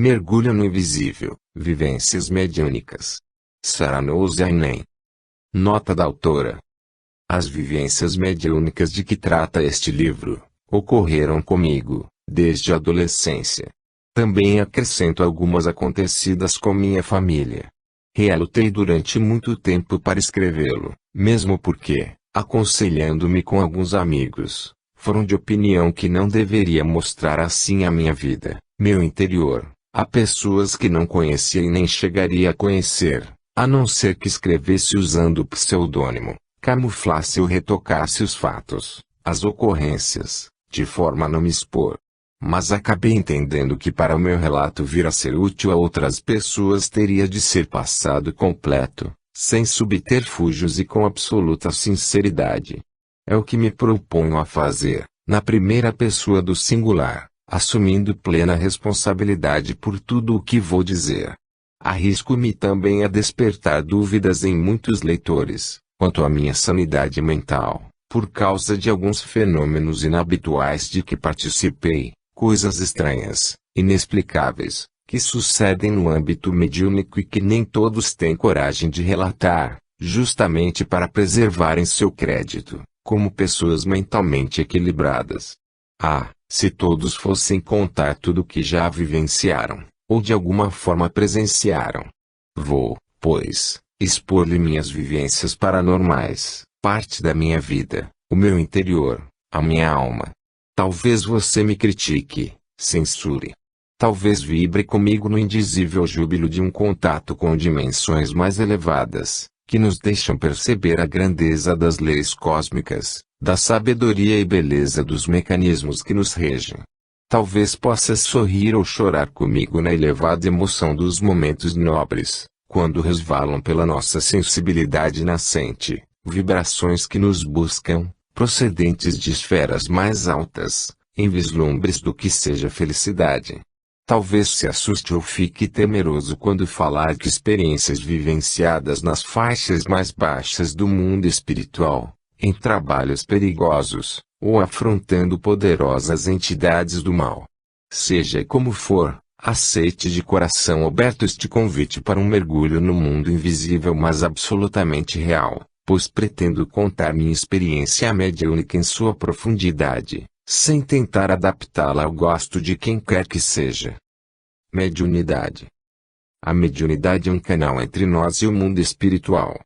Mergulho no invisível, vivências mediúnicas. Saranozainen. Nota da autora. As vivências mediúnicas de que trata este livro, ocorreram comigo, desde a adolescência. Também acrescento algumas acontecidas com minha família. Relutei durante muito tempo para escrevê-lo, mesmo porque, aconselhando-me com alguns amigos, foram de opinião que não deveria mostrar assim a minha vida, meu interior, a pessoas que não conhecia e nem chegaria a conhecer, a não ser que escrevesse usando o pseudônimo, camuflasse ou retocasse os fatos, as ocorrências, de forma a não me expor. Mas acabei entendendo que para o meu relato vir a ser útil a outras pessoas teria de ser passado completo, sem subterfúgios e com absoluta sinceridade. É o que me proponho a fazer, na primeira pessoa do singular, assumindo plena responsabilidade por tudo o que vou dizer. Arrisco-me também a despertar dúvidas em muitos leitores, quanto à minha sanidade mental, por causa de alguns fenômenos inabituais de que participei. Coisas estranhas, inexplicáveis, que sucedem no âmbito mediúnico e que nem todos têm coragem de relatar, justamente para preservarem seu crédito, como pessoas mentalmente equilibradas. Ah, se todos fossem contar tudo o que já vivenciaram, ou de alguma forma presenciaram. Vou, pois, expor-lhe minhas vivências paranormais, parte da minha vida, o meu interior, a minha alma. Talvez você me critique, censure. Talvez vibre comigo no indizível júbilo de um contato com dimensões mais elevadas, que nos deixam perceber a grandeza das leis cósmicas, da sabedoria e beleza dos mecanismos que nos regem. Talvez possa sorrir ou chorar comigo na elevada emoção dos momentos nobres, quando resvalam pela nossa sensibilidade nascente, vibrações que nos buscam, procedentes de esferas mais altas, em vislumbres do que seja felicidade. Talvez se assuste ou fique temeroso quando falar de experiências vivenciadas nas faixas mais baixas do mundo espiritual, em trabalhos perigosos, ou afrontando poderosas entidades do mal. Seja como for, aceite de coração aberto este convite para um mergulho no mundo invisível mas absolutamente real, pois pretendo contar minha experiência mediúnica em sua profundidade, sem tentar adaptá-la ao gosto de quem quer que seja. Mediunidade. A mediunidade é um canal entre nós e o mundo espiritual.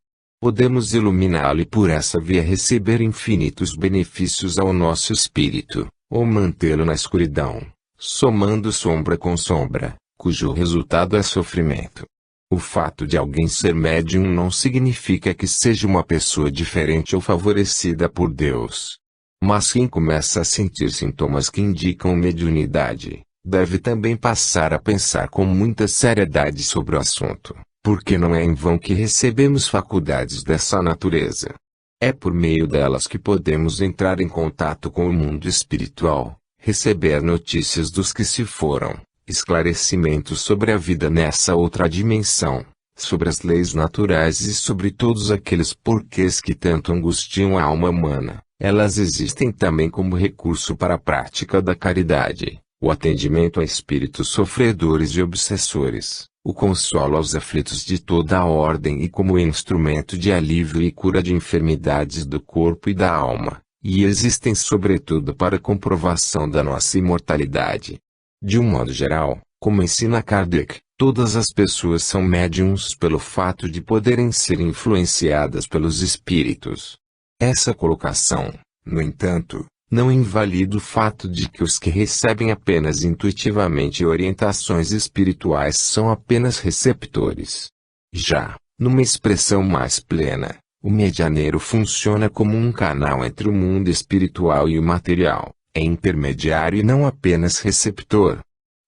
Podemos iluminá-lo e por essa via receber infinitos benefícios ao nosso espírito, ou mantê-lo na escuridão, somando sombra com sombra, cujo resultado é sofrimento. O fato de alguém ser médium não significa que seja uma pessoa diferente ou favorecida por Deus. Mas quem começa a sentir sintomas que indicam mediunidade, deve também passar a pensar com muita seriedade sobre o assunto, porque não é em vão que recebemos faculdades dessa natureza. É por meio delas que podemos entrar em contato com o mundo espiritual, receber notícias dos que se foram, esclarecimentos sobre a vida nessa outra dimensão, sobre as leis naturais e sobre todos aqueles porquês que tanto angustiam a alma humana. Elas existem também como recurso para a prática da caridade, o atendimento a espíritos sofredores e obsessores, o consolo aos aflitos de toda a ordem e como instrumento de alívio e cura de enfermidades do corpo e da alma, e existem sobretudo para a comprovação da nossa imortalidade. De um modo geral, como ensina Kardec, todas as pessoas são médiums pelo fato de poderem ser influenciadas pelos espíritos. Essa colocação, no entanto, não invalida o fato de que os que recebem apenas intuitivamente orientações espirituais são apenas receptores. Já, numa expressão mais plena, o medianeiro funciona como um canal entre o mundo espiritual e o material. É intermediário e não apenas receptor.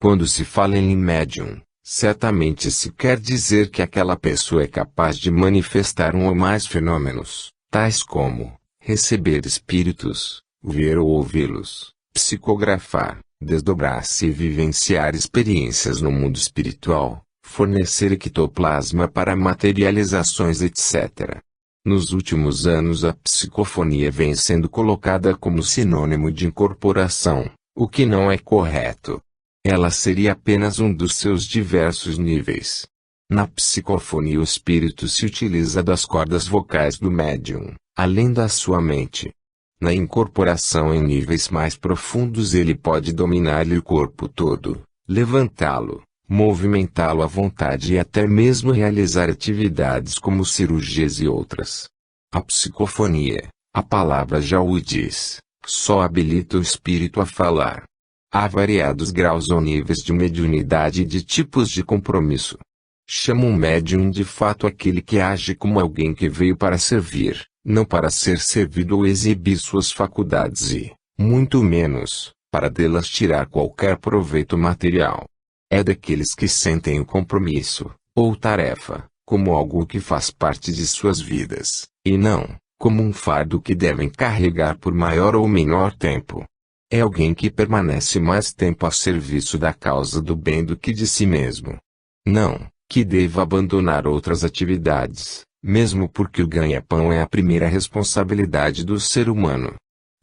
Quando se fala em médium, certamente se quer dizer que aquela pessoa é capaz de manifestar um ou mais fenômenos, tais como receber espíritos, ver ou ouvi-los, psicografar, desdobrar-se e vivenciar experiências no mundo espiritual, fornecer ectoplasma para materializações etc. Nos últimos anos a psicofonia vem sendo colocada como sinônimo de incorporação, o que não é correto. Ela seria apenas um dos seus diversos níveis. Na psicofonia o espírito se utiliza das cordas vocais do médium, além da sua mente. Na incorporação em níveis mais profundos ele pode dominar-lhe o corpo todo, levantá-lo, movimentá-lo à vontade e até mesmo realizar atividades como cirurgias e outras. A psicofonia, a palavra já o diz, só habilita o espírito a falar. Há variados graus ou níveis de mediunidade e de tipos de compromisso. Chama um médium de fato aquele que age como alguém que veio para servir, não para ser servido ou exibir suas faculdades e, muito menos, para delas tirar qualquer proveito material. É daqueles que sentem o compromisso, ou tarefa, como algo que faz parte de suas vidas, e não, como um fardo que devem carregar por maior ou menor tempo. É alguém que permanece mais tempo a serviço da causa do bem do que de si mesmo. Não que deva abandonar outras atividades, mesmo porque o ganha-pão é a primeira responsabilidade do ser humano.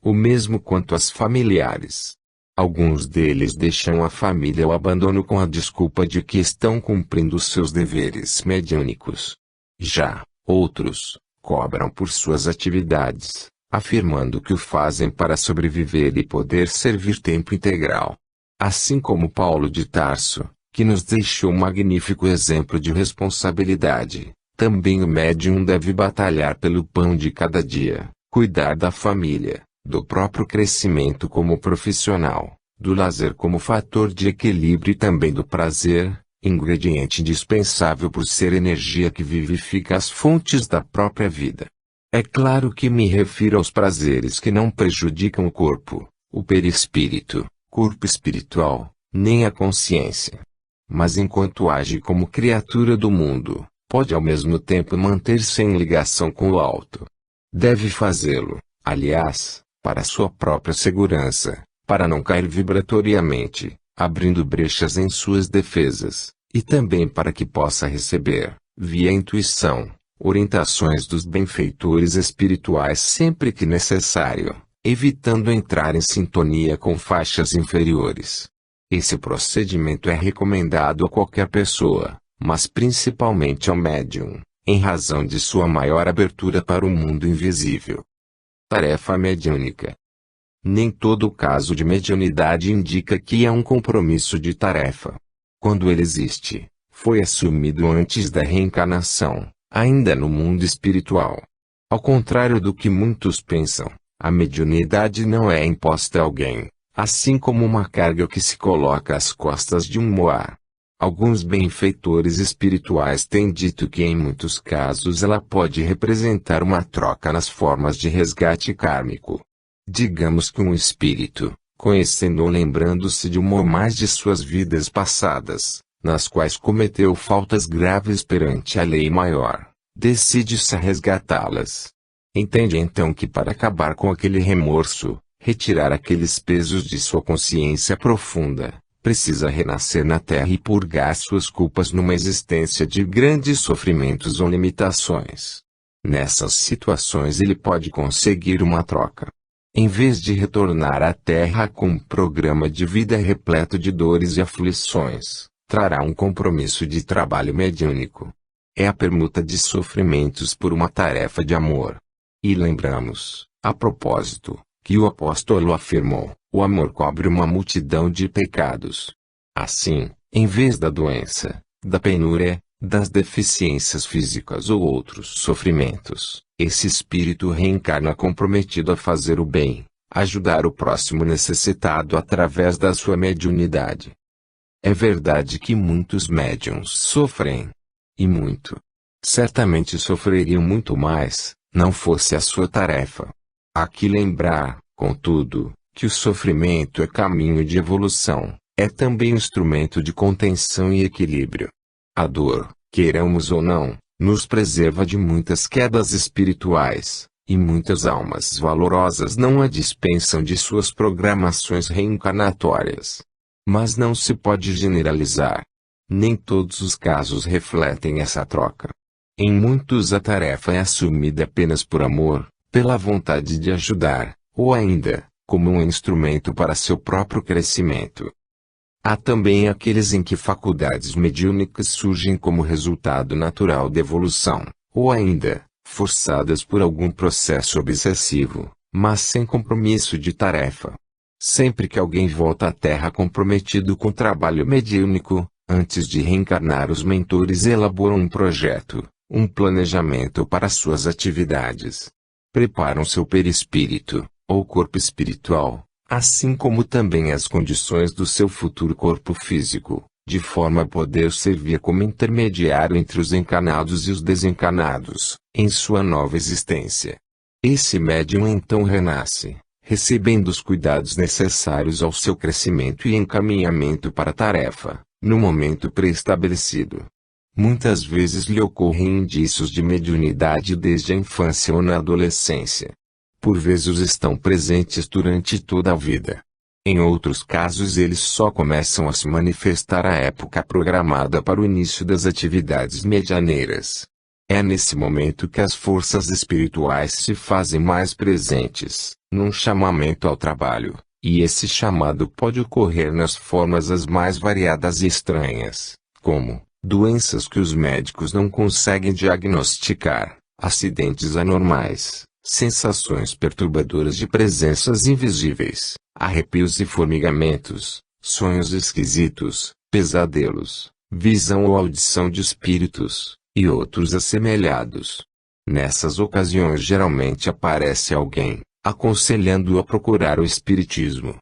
O mesmo quanto aos familiares. Alguns deles deixam a família ou abandonam com a desculpa de que estão cumprindo seus deveres mediúnicos. Já outros cobram por suas atividades, afirmando que o fazem para sobreviver e poder servir tempo integral. Assim como Paulo de Tarso, que nos deixou um magnífico exemplo de responsabilidade, também o médium deve batalhar pelo pão de cada dia, cuidar da família, do próprio crescimento como profissional, do lazer como fator de equilíbrio e também do prazer, ingrediente indispensável por ser energia que vivifica as fontes da própria vida. É claro que me refiro aos prazeres que não prejudicam o corpo, o perispírito, corpo espiritual, nem a consciência. Mas enquanto age como criatura do mundo, pode ao mesmo tempo manter-se em ligação com o alto. Deve fazê-lo, aliás, para sua própria segurança, para não cair vibratoriamente, abrindo brechas em suas defesas, e também para que possa receber, via intuição, orientações dos benfeitores espirituais sempre que necessário, evitando entrar em sintonia com faixas inferiores. Esse procedimento é recomendado a qualquer pessoa, mas principalmente ao médium, em razão de sua maior abertura para o mundo invisível. Tarefa mediúnica. Nem todo caso de mediunidade indica que é um compromisso de tarefa. Quando ele existe, foi assumido antes da reencarnação, ainda no mundo espiritual. Ao contrário do que muitos pensam, a mediunidade não é imposta a alguém, assim como uma carga que se coloca às costas de um moar. Alguns benfeitores espirituais têm dito que em muitos casos ela pode representar uma troca nas formas de resgate kármico. Digamos que um espírito, conhecendo ou lembrando-se de uma ou mais de suas vidas passadas, nas quais cometeu faltas graves perante a lei maior, decide-se a resgatá-las. Entende então que para acabar com aquele remorso, retirar aqueles pesos de sua consciência profunda, precisa renascer na Terra e purgar suas culpas numa existência de grandes sofrimentos ou limitações. Nessas situações ele pode conseguir uma troca. Em vez de retornar à Terra com um programa de vida repleto de dores e aflições, trará um compromisso de trabalho mediúnico. É a permuta de sofrimentos por uma tarefa de amor. E lembramos, a propósito, que o apóstolo afirmou, o amor cobre uma multidão de pecados. Assim, em vez da doença, da penúria, das deficiências físicas ou outros sofrimentos, esse espírito reencarna comprometido a fazer o bem, ajudar o próximo necessitado através da sua mediunidade. É verdade que muitos médiuns sofrem. E muito. Certamente sofreriam muito mais, não fosse a sua tarefa. Há que lembrar, contudo, que o sofrimento é caminho de evolução, é também instrumento de contenção e equilíbrio. A dor, queiramos ou não, nos preserva de muitas quedas espirituais, e muitas almas valorosas não a dispensam de suas programações reencarnatórias. Mas não se pode generalizar. Nem todos os casos refletem essa troca. Em muitos a tarefa é assumida apenas por amor, pela vontade de ajudar, ou ainda, como um instrumento para seu próprio crescimento. Há também aqueles em que faculdades mediúnicas surgem como resultado natural da evolução, ou ainda, forçadas por algum processo obsessivo, mas sem compromisso de tarefa. Sempre que alguém volta à Terra comprometido com trabalho mediúnico, antes de reencarnar, os mentores elaboram um projeto, um planejamento para suas atividades. Preparam seu perispírito, ou corpo espiritual, assim como também as condições do seu futuro corpo físico, de forma a poder servir como intermediário entre os encarnados e os desencarnados, em sua nova existência. Esse médium então renasce, recebendo os cuidados necessários ao seu crescimento e encaminhamento para a tarefa, no momento pré-estabelecido. Muitas vezes lhe ocorrem indícios de mediunidade desde a infância ou na adolescência. Por vezes estão presentes durante toda a vida. Em outros casos eles só começam a se manifestar à época programada para o início das atividades medianeiras. É nesse momento que as forças espirituais se fazem mais presentes, num chamamento ao trabalho, e esse chamado pode ocorrer nas formas as mais variadas e estranhas, como doenças que os médicos não conseguem diagnosticar, acidentes anormais, sensações perturbadoras de presenças invisíveis, arrepios e formigamentos, sonhos esquisitos, pesadelos, visão ou audição de espíritos, e outros assemelhados. Nessas ocasiões geralmente aparece alguém, aconselhando-o a procurar o espiritismo.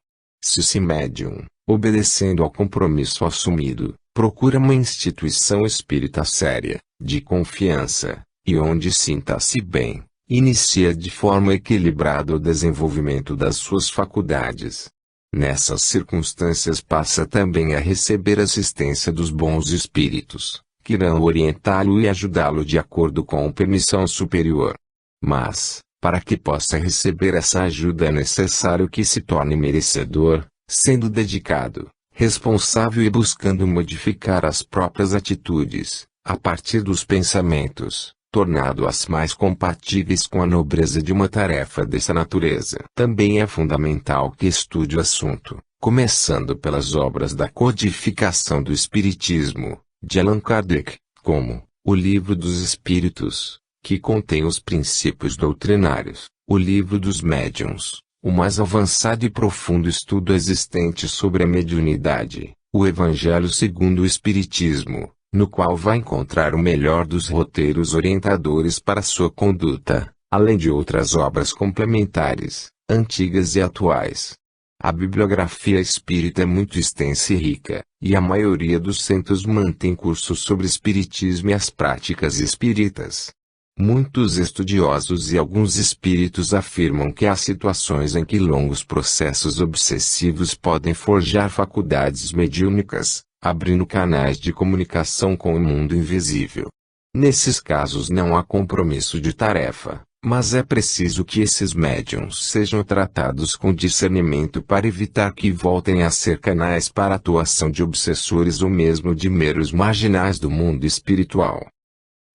Se esse médium, obedecendo ao compromisso assumido, procura uma instituição espírita séria, de confiança, e onde sinta-se bem, inicia de forma equilibrada o desenvolvimento das suas faculdades. Nessas circunstâncias passa também a receber assistência dos bons espíritos, que irão orientá-lo e ajudá-lo de acordo com a permissão superior. Mas, para que possa receber essa ajuda é necessário que se torne merecedor, sendo dedicado, responsável e buscando modificar as próprias atitudes, a partir dos pensamentos, tornando-as mais compatíveis com a nobreza de uma tarefa dessa natureza. Também é fundamental que estude o assunto, começando pelas obras da codificação do Espiritismo, de Allan Kardec, como o Livro dos Espíritos, que contém os princípios doutrinários, o Livro dos Médiuns, o mais avançado e profundo estudo existente sobre a mediunidade, o Evangelho segundo o Espiritismo, no qual vai encontrar o melhor dos roteiros orientadores para sua conduta, além de outras obras complementares, antigas e atuais. A bibliografia espírita é muito extensa e rica, e a maioria dos centros mantém cursos sobre espiritismo e as práticas espíritas. Muitos estudiosos e alguns espíritos afirmam que há situações em que longos processos obsessivos podem forjar faculdades mediúnicas, abrindo canais de comunicação com o mundo invisível. Nesses casos não há compromisso de tarefa, mas é preciso que esses médiuns sejam tratados com discernimento para evitar que voltem a ser canais para a atuação de obsessores ou mesmo de meros marginais do mundo espiritual.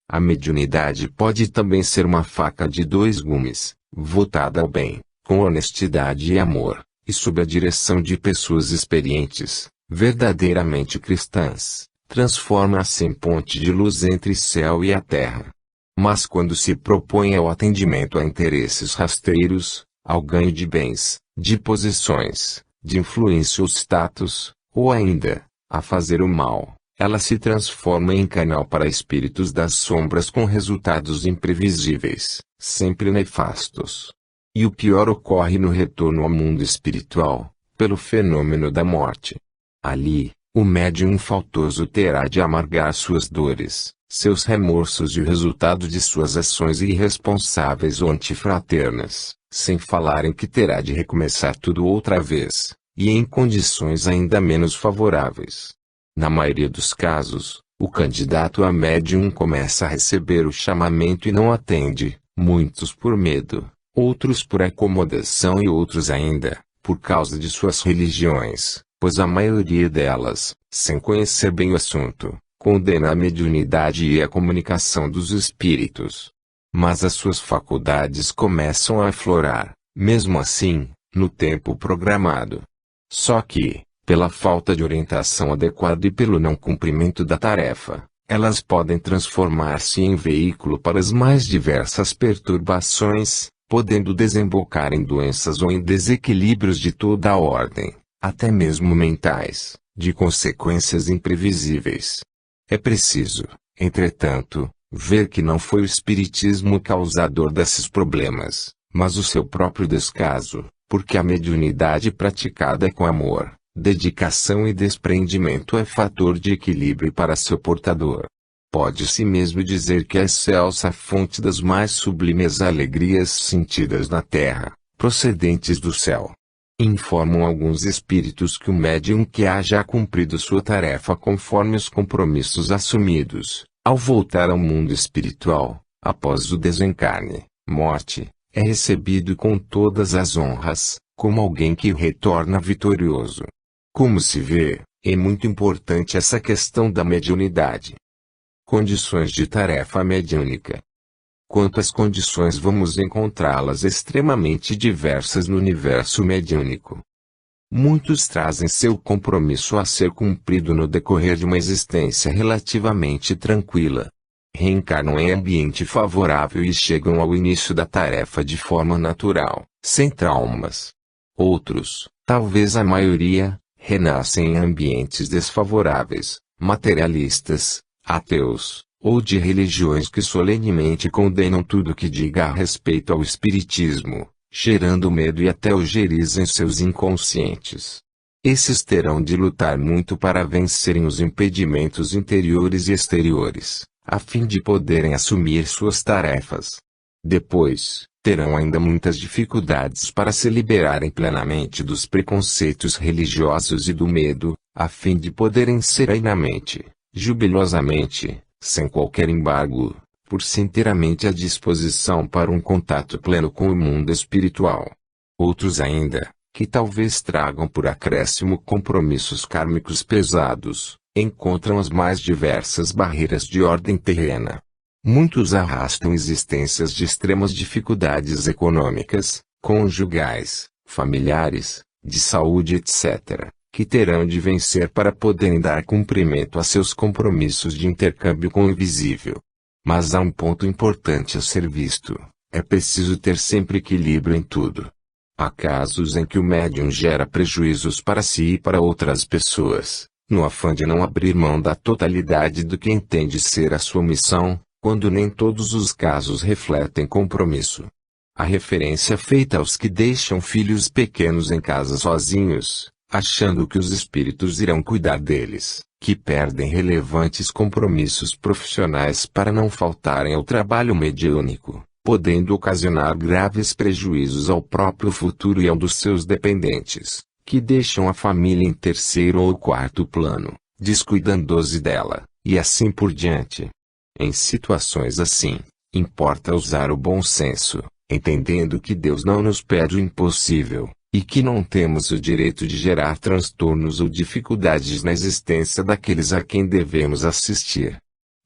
A mediunidade pode também ser uma faca de dois gumes, voltada ao bem, com honestidade e amor, e sob a direção de pessoas experientes, verdadeiramente cristãs, transforma-se em ponte de luz entre céu e a terra. Mas quando se propõe ao atendimento a interesses rasteiros, ao ganho de bens, de posições, de influência ou status, ou ainda, a fazer o mal, ela se transforma em canal para espíritos das sombras com resultados imprevisíveis, sempre nefastos. E o pior ocorre no retorno ao mundo espiritual, pelo fenômeno da morte. Ali, o médium faltoso terá de amargar suas dores, seus remorsos e o resultado de suas ações irresponsáveis ou antifraternas, sem falar em que terá de recomeçar tudo outra vez, e em condições ainda menos favoráveis. Na maioria dos casos, o candidato a médium começa a receber o chamamento e não atende, muitos por medo, outros por acomodação e outros ainda, por causa de suas religiões, pois a maioria delas, sem conhecer bem o assunto, condena a mediunidade e a comunicação dos espíritos. Mas as suas faculdades começam a aflorar, mesmo assim, no tempo programado. Só que, Pela falta de orientação adequada e pelo não cumprimento da tarefa, elas podem transformar-se em veículo para as mais diversas perturbações, podendo desembocar em doenças ou em desequilíbrios de toda a ordem, até mesmo mentais, de consequências imprevisíveis. É preciso, entretanto, ver que não foi o espiritismo o causador desses problemas, mas o seu próprio descaso, porque a mediunidade praticada com amor, dedicação e desprendimento é fator de equilíbrio para seu portador. Pode-se mesmo dizer que a excelsa fonte das mais sublimes alegrias sentidas na terra, procedentes do céu. Informam alguns espíritos que o médium que haja cumprido sua tarefa conforme os compromissos assumidos, ao voltar ao mundo espiritual, após o desencarne, morte, é recebido com todas as honras, como alguém que retorna vitorioso. Como se vê, é muito importante essa questão da mediunidade. Condições de tarefa mediúnica. Quanto às condições, vamos encontrá-las extremamente diversas no universo mediúnico. Muitos trazem seu compromisso a ser cumprido no decorrer de uma existência relativamente tranquila. Reencarnam em ambiente favorável e chegam ao início da tarefa de forma natural, sem traumas. Outros, talvez a maioria, renascem em ambientes desfavoráveis, materialistas, ateus, ou de religiões que solenemente condenam tudo que diga a respeito ao espiritismo, gerando medo e até ojeriza em seus inconscientes. Esses terão de lutar muito para vencerem os impedimentos interiores e exteriores, a fim de poderem assumir suas tarefas. Depois, terão ainda muitas dificuldades para se liberarem plenamente dos preconceitos religiosos e do medo, a fim de poderem serenamente, jubilosamente, sem qualquer embargo, por-se inteiramente à disposição para um contato pleno com o mundo espiritual. Outros ainda, que talvez tragam por acréscimo compromissos kármicos pesados, encontram as mais diversas barreiras de ordem terrena. Muitos arrastam existências de extremas dificuldades econômicas, conjugais, familiares, de saúde etc., que terão de vencer para poderem dar cumprimento a seus compromissos de intercâmbio com o invisível. Mas há um ponto importante a ser visto: é preciso ter sempre equilíbrio em tudo. Há casos em que o médium gera prejuízos para si e para outras pessoas, no afã de não abrir mão da totalidade do que entende ser a sua missão, quando nem todos os casos refletem compromisso. A referência feita aos que deixam filhos pequenos em casa sozinhos, achando que os espíritos irão cuidar deles, que perdem relevantes compromissos profissionais para não faltarem ao trabalho mediúnico, podendo ocasionar graves prejuízos ao próprio futuro e ao dos seus dependentes, que deixam a família em terceiro ou quarto plano, descuidando-se dela, e assim por diante. Em situações assim, importa usar o bom senso, entendendo que Deus não nos pede o impossível, e que não temos o direito de gerar transtornos ou dificuldades na existência daqueles a quem devemos assistir.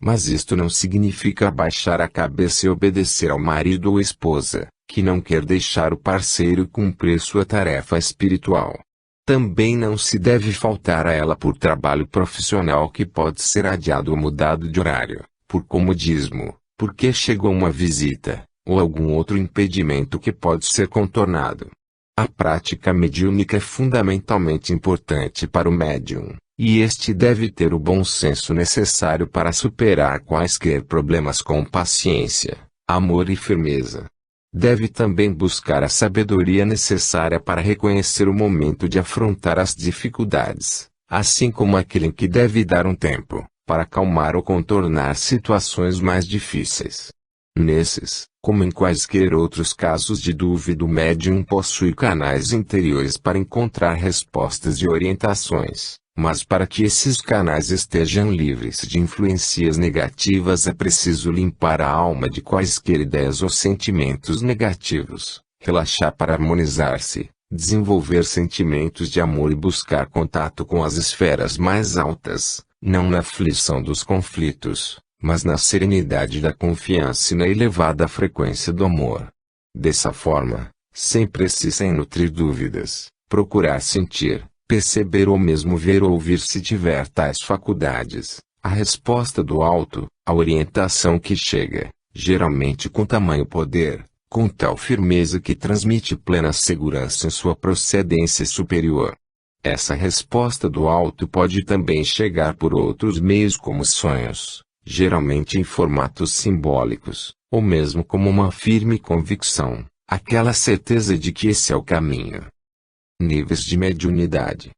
Mas isto não significa abaixar a cabeça e obedecer ao marido ou esposa, que não quer deixar o parceiro cumprir sua tarefa espiritual. Também não se deve faltar a ela por trabalho profissional que pode ser adiado ou mudado de horário, por comodismo, porque chegou uma visita, ou algum outro impedimento que pode ser contornado. A prática mediúnica é fundamentalmente importante para o médium, e este deve ter o bom senso necessário para superar quaisquer problemas com paciência, amor e firmeza. Deve também buscar a sabedoria necessária para reconhecer o momento de afrontar as dificuldades, assim como aquele em que deve dar um tempo para acalmar ou contornar situações mais difíceis. Nesses, como em quaisquer outros casos de dúvida, o médium possui canais interiores para encontrar respostas e orientações, mas para que esses canais estejam livres de influências negativas é preciso limpar a alma de quaisquer ideias ou sentimentos negativos, relaxar para harmonizar-se, desenvolver sentimentos de amor e buscar contato com as esferas mais altas, não na aflição dos conflitos, mas na serenidade da confiança e na elevada frequência do amor. Dessa forma, sem nutrir dúvidas, procurar sentir, perceber ou mesmo ver ou ouvir se tiver tais faculdades. A resposta do alto, a orientação que chega, geralmente com tamanho poder, com tal firmeza que transmite plena segurança em sua procedência superior. Essa resposta do alto pode também chegar por outros meios como sonhos, geralmente em formatos simbólicos, ou mesmo como uma firme convicção, aquela certeza de que esse é o caminho. Níveis de mediunidade.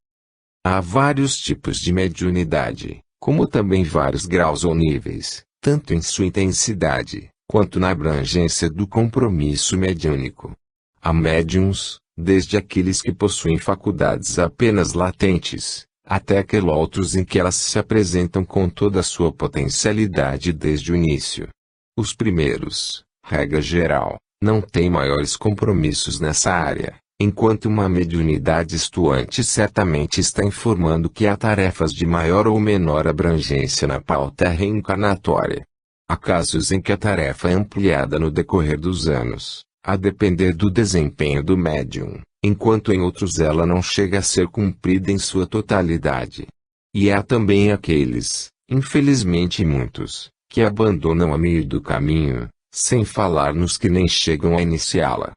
Há vários tipos de mediunidade, como também vários graus ou níveis, tanto em sua intensidade, quanto na abrangência do compromisso mediúnico. Há médiuns, desde aqueles que possuem faculdades apenas latentes, até aqueles outros em que elas se apresentam com toda a sua potencialidade desde o início. Os primeiros, regra geral, não têm maiores compromissos nessa área, enquanto uma mediunidade estuante certamente está informando que há tarefas de maior ou menor abrangência na pauta reencarnatória. Há casos em que a tarefa é ampliada no decorrer dos anos, a depender do desempenho do médium, enquanto em outros ela não chega a ser cumprida em sua totalidade. E há também aqueles, infelizmente muitos, que abandonam a meio do caminho, sem falar nos que nem chegam a iniciá-la.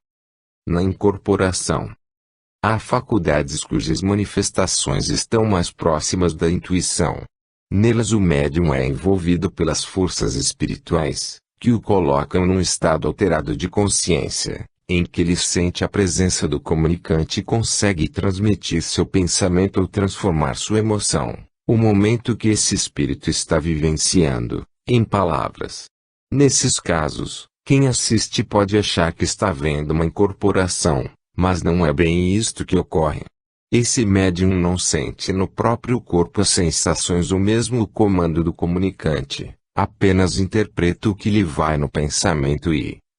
Na incorporação. Há faculdades cujas manifestações estão mais próximas da intuição. Nelas o médium é envolvido pelas forças espirituais, que o colocam num estado alterado de consciência, em que ele sente a presença do comunicante e consegue transmitir seu pensamento ou transformar sua emoção, o momento que esse espírito está vivenciando, em palavras. Nesses casos, quem assiste pode achar que está vendo uma incorporação, mas não é bem isto que ocorre. Esse médium não sente no próprio corpo as sensações ou mesmo o comando do comunicante, apenas interpreta o que lhe vai no pensamento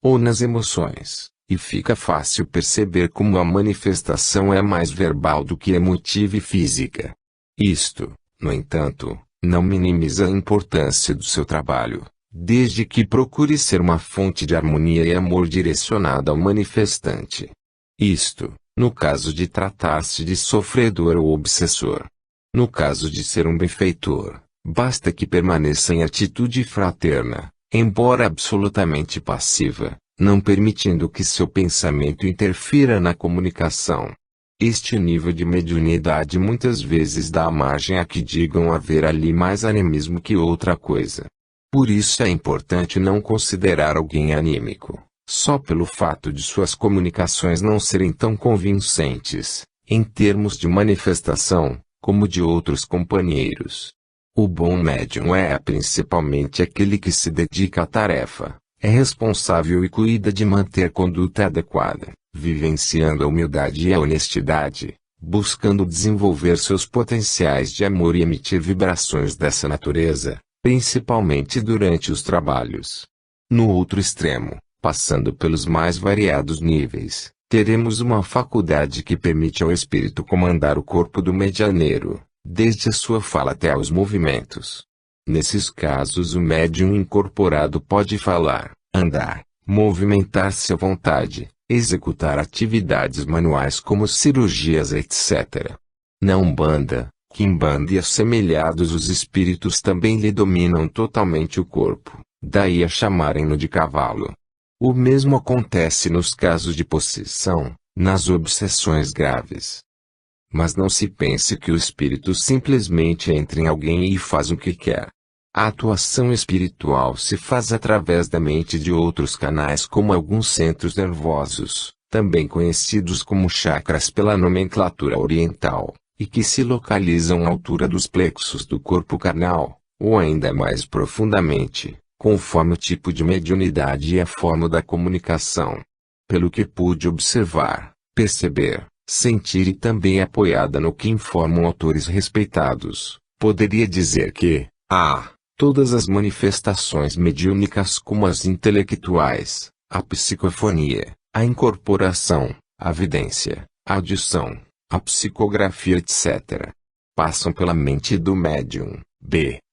ou nas emoções, e fica fácil perceber como a manifestação é mais verbal do que emotiva e física. Isto, no entanto, não minimiza a importância do seu trabalho, desde que procure ser uma fonte de harmonia e amor direcionada ao manifestante. Isto, no caso de tratar-se de sofredor ou obsessor. No caso de ser um benfeitor, basta que permaneça em atitude fraterna, embora absolutamente passiva, não permitindo que seu pensamento interfira na comunicação. Este nível de mediunidade muitas vezes dá margem a que digam haver ali mais animismo que outra coisa. Por isso é importante não considerar alguém anímico, só pelo fato de suas comunicações não serem tão convincentes, em termos de manifestação, como de outros companheiros. O bom médium é principalmente aquele que se dedica à tarefa, é responsável e cuida de manter conduta adequada, vivenciando a humildade e a honestidade, buscando desenvolver seus potenciais de amor e emitir vibrações dessa natureza, principalmente durante os trabalhos. No outro extremo, passando pelos mais variados níveis, teremos uma faculdade que permite ao espírito comandar o corpo do medianeiro, desde a sua fala até os movimentos. Nesses casos o médium incorporado pode falar, andar, movimentar-se à vontade, executar atividades manuais como cirurgias etc. Na Umbanda, Quimbanda e assemelhados os espíritos também lhe dominam totalmente o corpo, daí a chamarem-no de cavalo. O mesmo acontece nos casos de possessão, nas obsessões graves. Mas não se pense que o espírito simplesmente entra em alguém e faz o que quer. A atuação espiritual se faz através da mente de outros canais como alguns centros nervosos, também conhecidos como chakras pela nomenclatura oriental, e que se localizam à altura dos plexos do corpo carnal, ou ainda mais profundamente, conforme o tipo de mediunidade e a forma da comunicação. Pelo que pude observar, perceber, sentir e também apoiada no que informam autores respeitados, poderia dizer que, todas as manifestações mediúnicas como as intelectuais, a psicofonia, a incorporação, a vidência, a audição, a psicografia etc. passam pela mente do médium.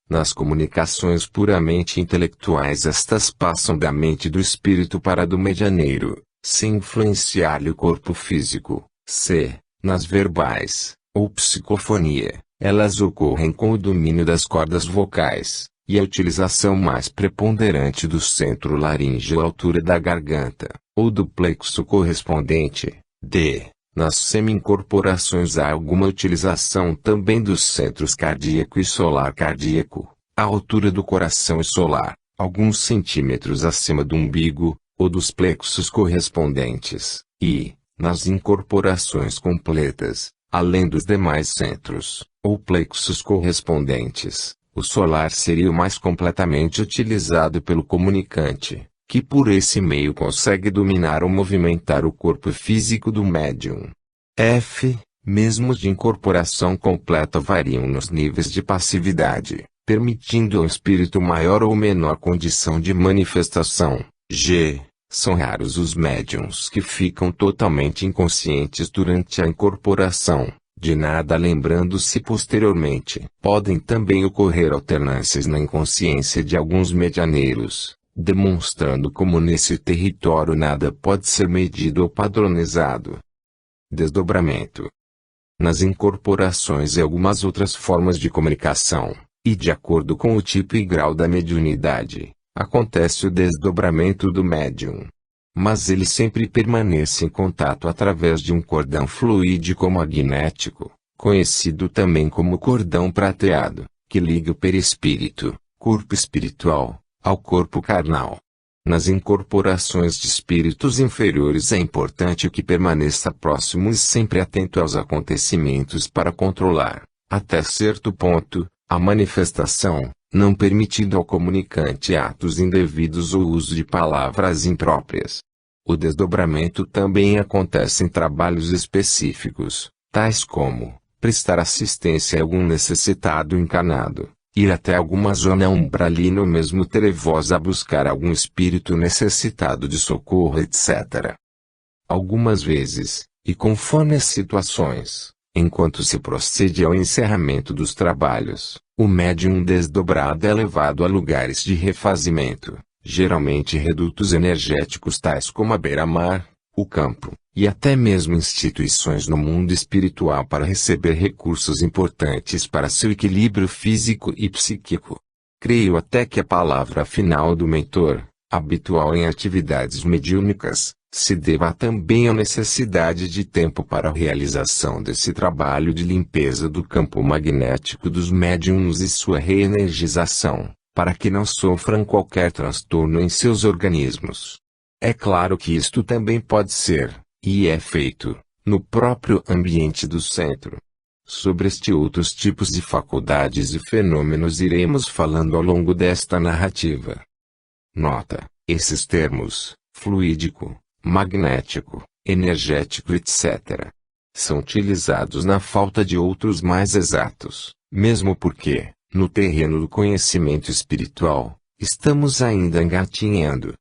Nas comunicações puramente intelectuais estas passam da mente do espírito para a do medianeiro, sem influenciar-lhe o corpo físico. Nas verbais, ou psicofonia, elas ocorrem com o domínio das cordas vocais, e a utilização mais preponderante do centro laríngeo à altura da garganta, ou do plexo correspondente. D. Nas semi-incorporações há alguma utilização também dos centros cardíaco e solar cardíaco, à altura do coração e solar, alguns centímetros acima do umbigo, ou dos plexos correspondentes, e, nas incorporações completas, além dos demais centros, ou plexos correspondentes, o solar seria o mais completamente utilizado pelo comunicante, que por esse meio consegue dominar ou movimentar o corpo físico do médium. F. Mesmo de incorporação completa variam nos níveis de passividade, permitindo ao espírito maior ou menor condição de manifestação. G. São raros os médiums que ficam totalmente inconscientes durante a incorporação, de nada lembrando-se posteriormente. Podem também ocorrer alternâncias na inconsciência de alguns medianeiros, demonstrando como nesse território nada pode ser medido ou padronizado. Desdobramento. Nas incorporações e algumas outras formas de comunicação, e de acordo com o tipo e grau da mediunidade, acontece o desdobramento do médium. Mas ele sempre permanece em contato através de um cordão fluídico magnético, conhecido também como cordão prateado, que liga o perispírito, corpo espiritual, ao corpo carnal. Nas incorporações de espíritos inferiores é importante que permaneça próximo e sempre atento aos acontecimentos para controlar, até certo ponto, a manifestação, não permitindo ao comunicante atos indevidos ou uso de palavras impróprias. O desdobramento também acontece em trabalhos específicos, tais como prestar assistência a algum necessitado encarnado, ir até alguma zona umbralina ou mesmo trevosa a buscar algum espírito necessitado de socorro, etc. Algumas vezes, e conforme as situações, enquanto se procede ao encerramento dos trabalhos, o médium desdobrado é levado a lugares de refazimento, geralmente redutos energéticos tais como a beira-mar, o campo, e até mesmo instituições no mundo espiritual para receber recursos importantes para seu equilíbrio físico e psíquico. Creio até que a palavra final do mentor, habitual em atividades mediúnicas, se deva também à necessidade de tempo para a realização desse trabalho de limpeza do campo magnético dos médiums e sua reenergização, para que não sofram qualquer transtorno em seus organismos. É claro que isto também pode ser, e é feito, no próprio ambiente do centro. Sobre estes outros tipos de faculdades e fenômenos iremos falando ao longo desta narrativa. Nota: esses termos, fluídico, magnético, energético, etc., são utilizados na falta de outros mais exatos, mesmo porque, no terreno do conhecimento espiritual, estamos ainda engatinhando.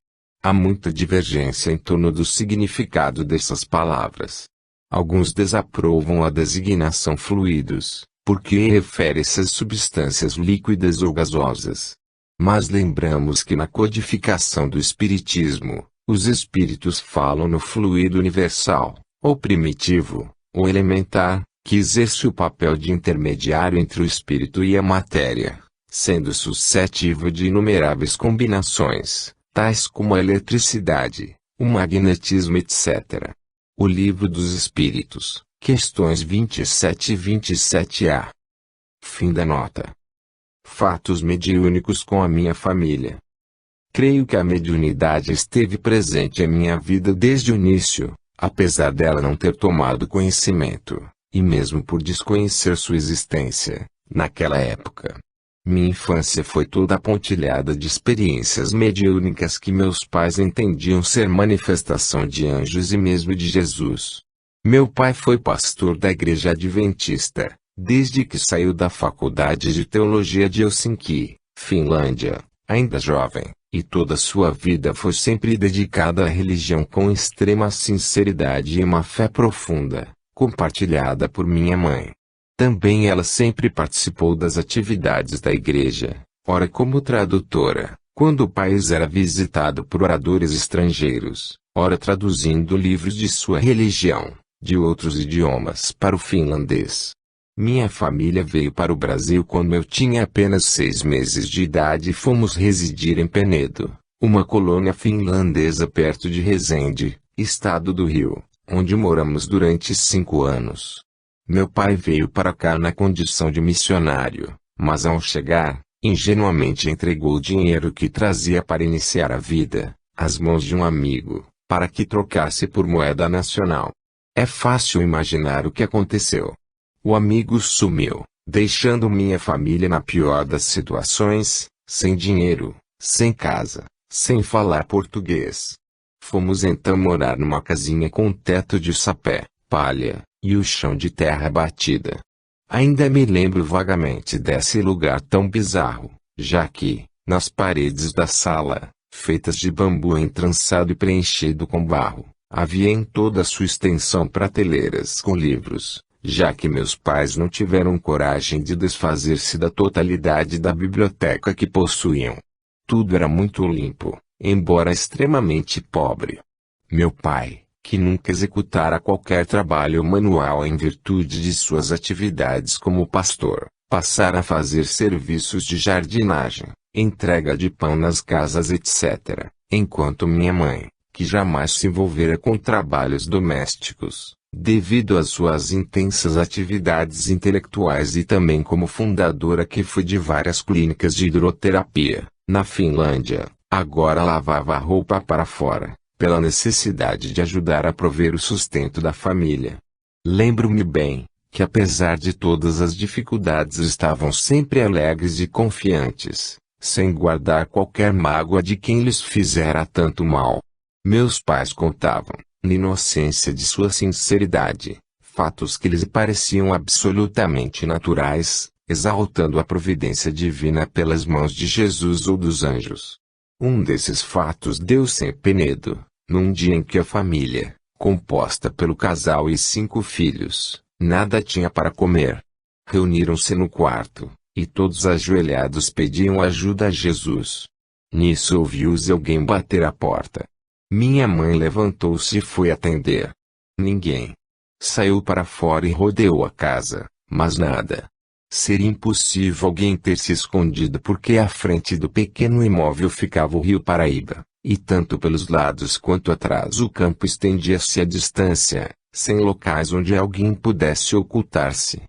Há muita divergência em torno do significado dessas palavras. Alguns desaprovam a designação fluidos, porque refere-se às substâncias líquidas ou gasosas. Mas lembramos que na codificação do Espiritismo, os espíritos falam no fluido universal, ou primitivo, ou elementar, que exerce o papel de intermediário entre o espírito e a matéria, sendo suscetível de inumeráveis combinações, tais como a eletricidade, o magnetismo, etc. O Livro dos Espíritos, questões 27 e 27A. Fim da nota. Fatos mediúnicos com a minha família. Creio que a mediunidade esteve presente em minha vida desde o início, apesar dela não ter tomado conhecimento, e mesmo por desconhecer sua existência, naquela época. Minha infância foi toda pontilhada de experiências mediúnicas que meus pais entendiam ser manifestação de anjos e mesmo de Jesus. Meu pai foi pastor da Igreja Adventista, desde que saiu da Faculdade de Teologia de Helsinki, Finlândia, ainda jovem, e toda sua vida foi sempre dedicada à religião com extrema sinceridade e uma fé profunda, compartilhada por minha mãe. Também ela sempre participou das atividades da igreja, ora como tradutora, quando o país era visitado por oradores estrangeiros, ora traduzindo livros de sua religião, de outros idiomas para o finlandês. Minha família veio para o Brasil quando eu tinha apenas 6 meses de idade e fomos residir em Penedo, uma colônia finlandesa perto de Resende, estado do Rio, onde moramos durante 5 anos. Meu pai veio para cá na condição de missionário, mas ao chegar, ingenuamente entregou o dinheiro que trazia para iniciar a vida, às mãos de um amigo, para que trocasse por moeda nacional. É fácil imaginar o que aconteceu. O amigo sumiu, deixando minha família na pior das situações, sem dinheiro, sem casa, sem falar português. Fomos então morar numa casinha com teto de sapé, palha, e o chão de terra batida. Ainda me lembro vagamente desse lugar tão bizarro, já que, nas paredes da sala, feitas de bambu entrançado e preenchido com barro, havia em toda a sua extensão prateleiras com livros, já que meus pais não tiveram coragem de desfazer-se da totalidade da biblioteca que possuíam. Tudo era muito limpo, embora extremamente pobre. Meu pai, que nunca executara qualquer trabalho manual em virtude de suas atividades como pastor, passara a fazer serviços de jardinagem, entrega de pão nas casas etc., enquanto minha mãe, que jamais se envolvera com trabalhos domésticos, devido às suas intensas atividades intelectuais e também como fundadora que foi de várias clínicas de hidroterapia, na Finlândia, agora lavava a roupa para fora, pela necessidade de ajudar a prover o sustento da família. Lembro-me bem, que apesar de todas as dificuldades estavam sempre alegres e confiantes, sem guardar qualquer mágoa de quem lhes fizera tanto mal. Meus pais contavam, na inocência de sua sinceridade, fatos que lhes pareciam absolutamente naturais, exaltando a providência divina pelas mãos de Jesus ou dos anjos. Um desses fatos deu-se em Penedo, num dia em que a família, composta pelo casal e 5 filhos, nada tinha para comer. Reuniram-se no quarto, e todos ajoelhados pediam ajuda a Jesus. Nisso ouviu-se alguém bater à porta. Minha mãe levantou-se e foi atender. Ninguém. Saiu para fora e rodeou a casa, mas nada. Seria impossível alguém ter se escondido porque à frente do pequeno imóvel ficava o rio Paraíba, e tanto pelos lados quanto atrás o campo estendia-se à distância, sem locais onde alguém pudesse ocultar-se.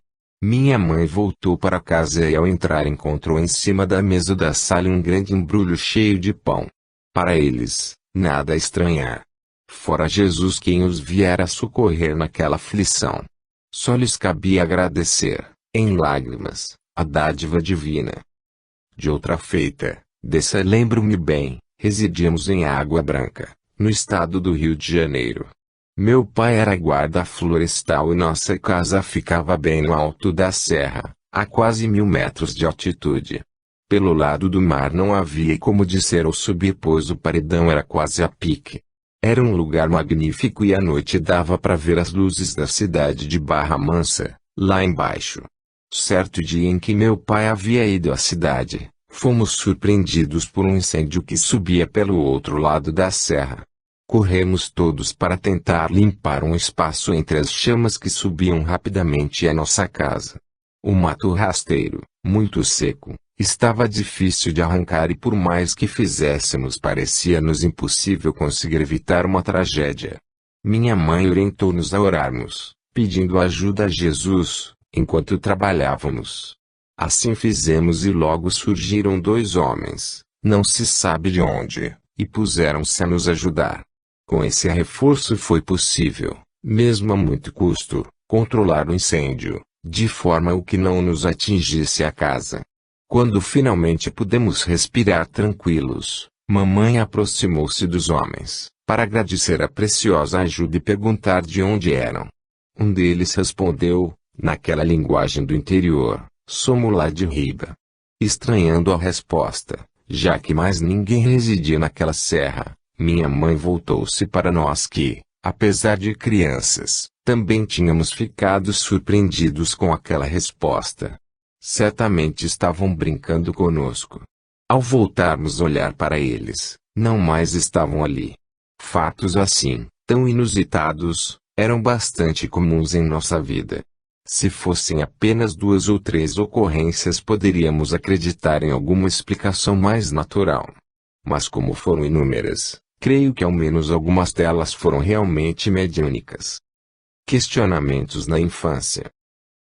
Minha mãe voltou para casa e ao entrar encontrou em cima da mesa da sala um grande embrulho cheio de pão. Para eles, nada a estranhar. Fora Jesus quem os viera socorrer naquela aflição. Só lhes cabia agradecer, em lágrimas, a dádiva divina. De outra feita, dessa lembro-me bem, residíamos em Água Branca, no estado do Rio de Janeiro. Meu pai era guarda florestal e nossa casa ficava bem no alto da serra, a quase 1000 metros de altitude. Pelo lado do mar não havia como descer ou subir pois o paredão era quase a pique. Era um lugar magnífico e à noite dava para ver as luzes da cidade de Barra Mansa, lá embaixo. Certo dia em que meu pai havia ido à cidade, fomos surpreendidos por um incêndio que subia pelo outro lado da serra. Corremos todos para tentar limpar um espaço entre as chamas que subiam rapidamente à nossa casa. O mato rasteiro, muito seco, estava difícil de arrancar e por mais que fizéssemos parecia-nos impossível conseguir evitar uma tragédia. Minha mãe orientou-nos a orarmos, pedindo ajuda a Jesus, enquanto trabalhávamos. Assim fizemos e logo surgiram 2 homens, não se sabe de onde, e puseram-se a nos ajudar. Com esse reforço foi possível, mesmo a muito custo, controlar o incêndio, de forma o que não nos atingisse a casa. Quando finalmente pudemos respirar tranquilos, mamãe aproximou-se dos homens, para agradecer a preciosa ajuda e perguntar de onde eram. Um deles respondeu, naquela linguagem do interior, somos lá de Riba. Estranhando a resposta, já que mais ninguém residia naquela serra, minha mãe voltou-se para nós que, apesar de crianças, também tínhamos ficado surpreendidos com aquela resposta. Certamente estavam brincando conosco. Ao voltarmos olhar para eles, não mais estavam ali. Fatos assim, tão inusitados, eram bastante comuns em nossa vida. Se fossem apenas 2 ou 3 ocorrências poderíamos acreditar em alguma explicação mais natural. Mas como foram inúmeras, creio que ao menos algumas delas foram realmente mediúnicas. Questionamentos na infância.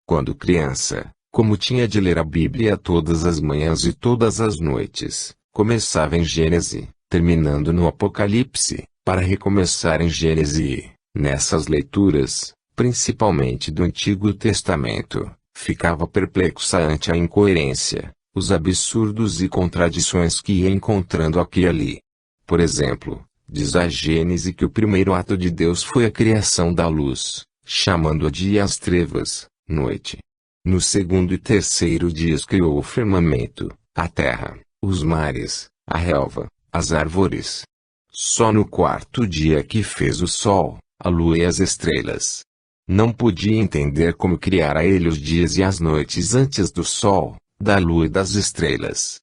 Quando criança, como tinha de ler a Bíblia todas as manhãs e todas as noites, começava em Gênesis, terminando no Apocalipse, para recomeçar em Gênesis. Nessas leituras, principalmente do Antigo Testamento, ficava perplexa ante a incoerência, os absurdos e contradições que ia encontrando aqui e ali. Por exemplo, diz a Gênese que o primeiro ato de Deus foi a criação da luz, chamando-a dia e as trevas, noite. No segundo e terceiro dias criou o firmamento, a terra, os mares, a relva, as árvores. Só no quarto dia que fez o sol, a lua e as estrelas. Não podia entender como criara ele os dias e as noites antes do sol, da lua e das estrelas.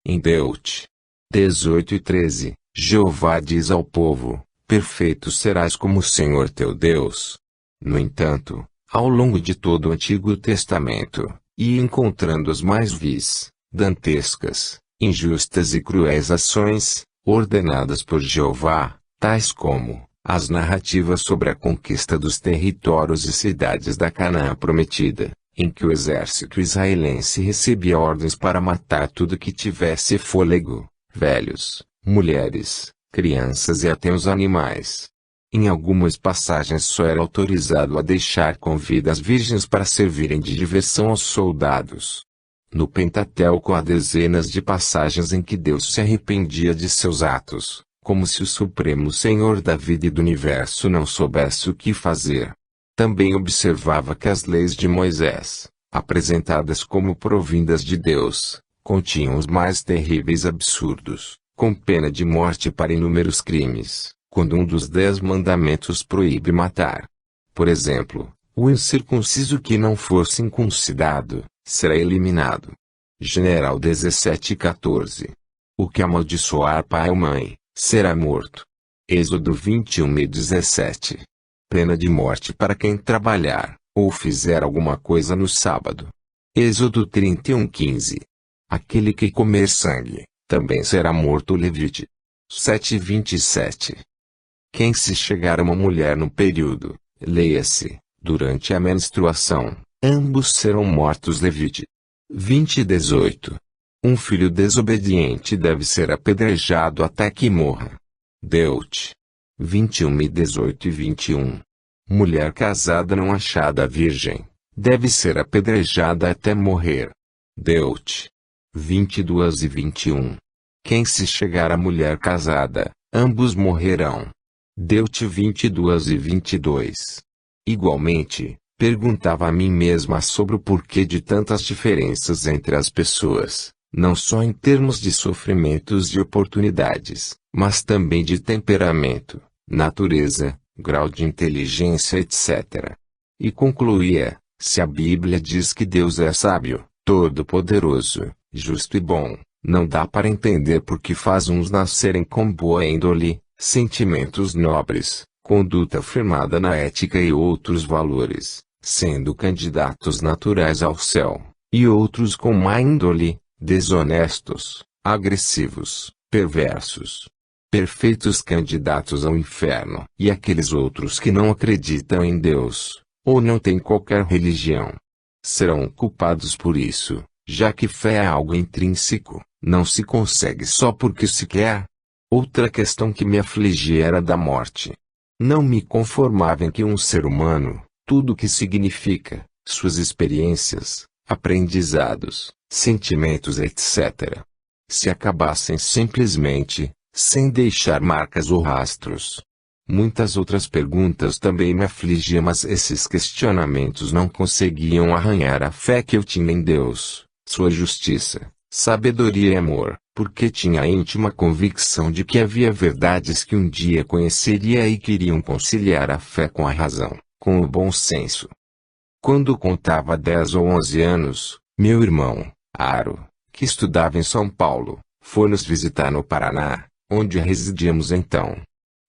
Em Deut. 18:13, Jeová diz ao povo: perfeito serás como o Senhor teu Deus. No entanto, ao longo de todo o Antigo Testamento, ia encontrando as mais vis, dantescas, injustas e cruéis ações, ordenadas por Jeová, tais como as narrativas sobre a conquista dos territórios e cidades da Canaã prometida, em que o exército israelense recebia ordens para matar tudo que tivesse fôlego, velhos, mulheres, crianças e até os animais. Em algumas passagens só era autorizado a deixar com vida as virgens para servirem de diversão aos soldados. No Pentateuco há dezenas de passagens em que Deus se arrependia de seus atos, como se o Supremo Senhor da vida e do universo não soubesse o que fazer. Também observava que as leis de Moisés, apresentadas como provindas de Deus, continham os mais terríveis absurdos, com pena de morte para inúmeros crimes, quando um dos 10 mandamentos proíbe matar. Por exemplo, o incircunciso que não for circuncidado, será eliminado. General 17:14. O que amaldiçoar pai ou mãe, será morto. Êxodo 21:17. Pena de morte para quem trabalhar, ou fizer alguma coisa no sábado. Êxodo 31:15. Aquele que comer sangue, também será morto. Levite 7:27. Quem se chegar a uma mulher no período, leia-se, durante a menstruação, ambos serão mortos. Levite 20:18. Um filho desobediente deve ser apedrejado até que morra. Deut. 21:18 e 21. Mulher casada não achada virgem, deve ser apedrejada até morrer. Deut. 22 e 21. Quem se chegar a mulher casada, ambos morrerão. Deut. 22 e 22. Igualmente, perguntava a mim mesma sobre o porquê de tantas diferenças entre as pessoas, não só em termos de sofrimentos e oportunidades, mas também de temperamento, natureza, grau de inteligência, etc. E concluía: se a Bíblia diz que Deus é sábio, todo-poderoso, justo e bom, não dá para entender por que faz uns nascerem com boa índole, sentimentos nobres, conduta firmada na ética e outros valores, sendo candidatos naturais ao céu, e outros com má índole, desonestos, agressivos, perversos, perfeitos candidatos ao inferno, e aqueles outros que não acreditam em Deus, ou não têm qualquer religião, serão culpados por isso, já que fé é algo intrínseco, não se consegue só porque se quer. Outra questão que me afligia era da morte. Não me conformava em que um ser humano, tudo o que significa, suas experiências, aprendizados, sentimentos, etc., se acabassem simplesmente, sem deixar marcas ou rastros. Muitas outras perguntas também me afligiam, mas esses questionamentos não conseguiam arranhar a fé que eu tinha em Deus, sua justiça, sabedoria e amor, porque tinha a íntima convicção de que havia verdades que um dia conheceria e que iriam conciliar a fé com a razão, com o bom senso. Quando contava 10 ou 11 anos, meu irmão, Aro, que estudava em São Paulo, foi nos visitar no Paraná, onde residíamos então.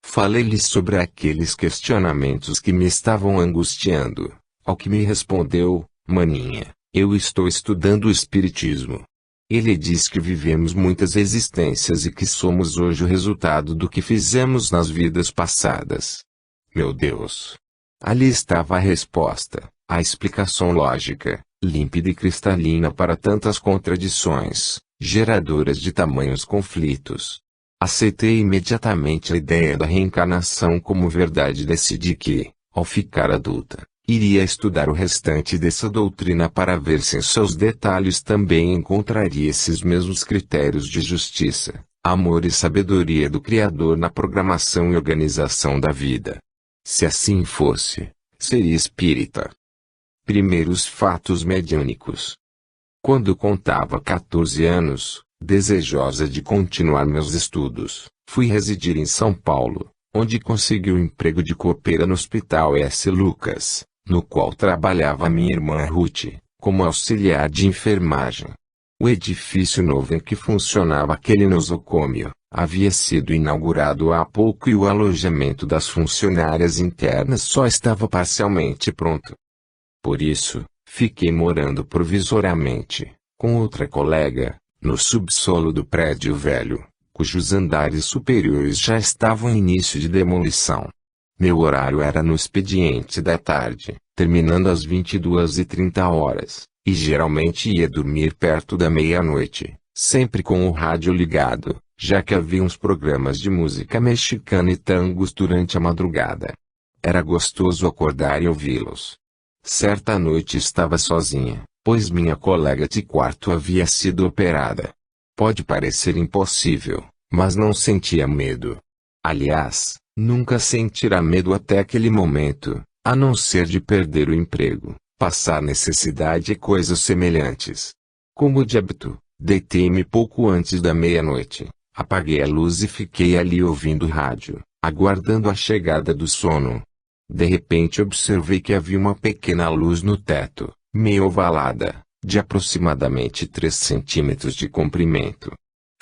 Falei-lhe sobre aqueles questionamentos que me estavam angustiando, ao que me respondeu: maninha, eu estou estudando o espiritismo. Ele diz que vivemos muitas existências e que somos hoje o resultado do que fizemos nas vidas passadas. Meu Deus! Ali estava a resposta, a explicação lógica, límpida e cristalina para tantas contradições, geradoras de tamanhos conflitos. Aceitei imediatamente a ideia da reencarnação como verdade e decidi que, ao ficar adulta, iria estudar o restante dessa doutrina para ver se em seus detalhes também encontraria esses mesmos critérios de justiça, amor e sabedoria do Criador na programação e organização da vida. Se assim fosse, seria espírita. Primeiros fatos mediúnicos. Quando contava 14 anos, desejosa de continuar meus estudos, fui residir em São Paulo, onde consegui o emprego de copeira no Hospital S. Lucas, no qual trabalhava minha irmã Ruth, como auxiliar de enfermagem. O edifício novo em que funcionava aquele nosocômio havia sido inaugurado há pouco e o alojamento das funcionárias internas só estava parcialmente pronto. Por isso, fiquei morando provisoriamente, com outra colega, no subsolo do prédio velho, cujos andares superiores já estavam em início de demolição. Meu horário era no expediente da tarde, terminando às 22h30, e geralmente ia dormir perto da meia-noite, sempre com o rádio ligado, já que havia uns programas de música mexicana e tangos durante a madrugada. Era gostoso acordar e ouvi-los. Certa noite estava sozinha, pois minha colega de quarto havia sido operada. Pode parecer impossível, mas não sentia medo. Aliás, nunca sentira medo até aquele momento, a não ser de perder o emprego, passar necessidade e coisas semelhantes. Como de hábito, deitei-me pouco antes da meia-noite, apaguei a luz e fiquei ali ouvindo rádio, aguardando a chegada do sono. De repente observei que havia uma pequena luz no teto, meio ovalada, de aproximadamente 3 centímetros de comprimento.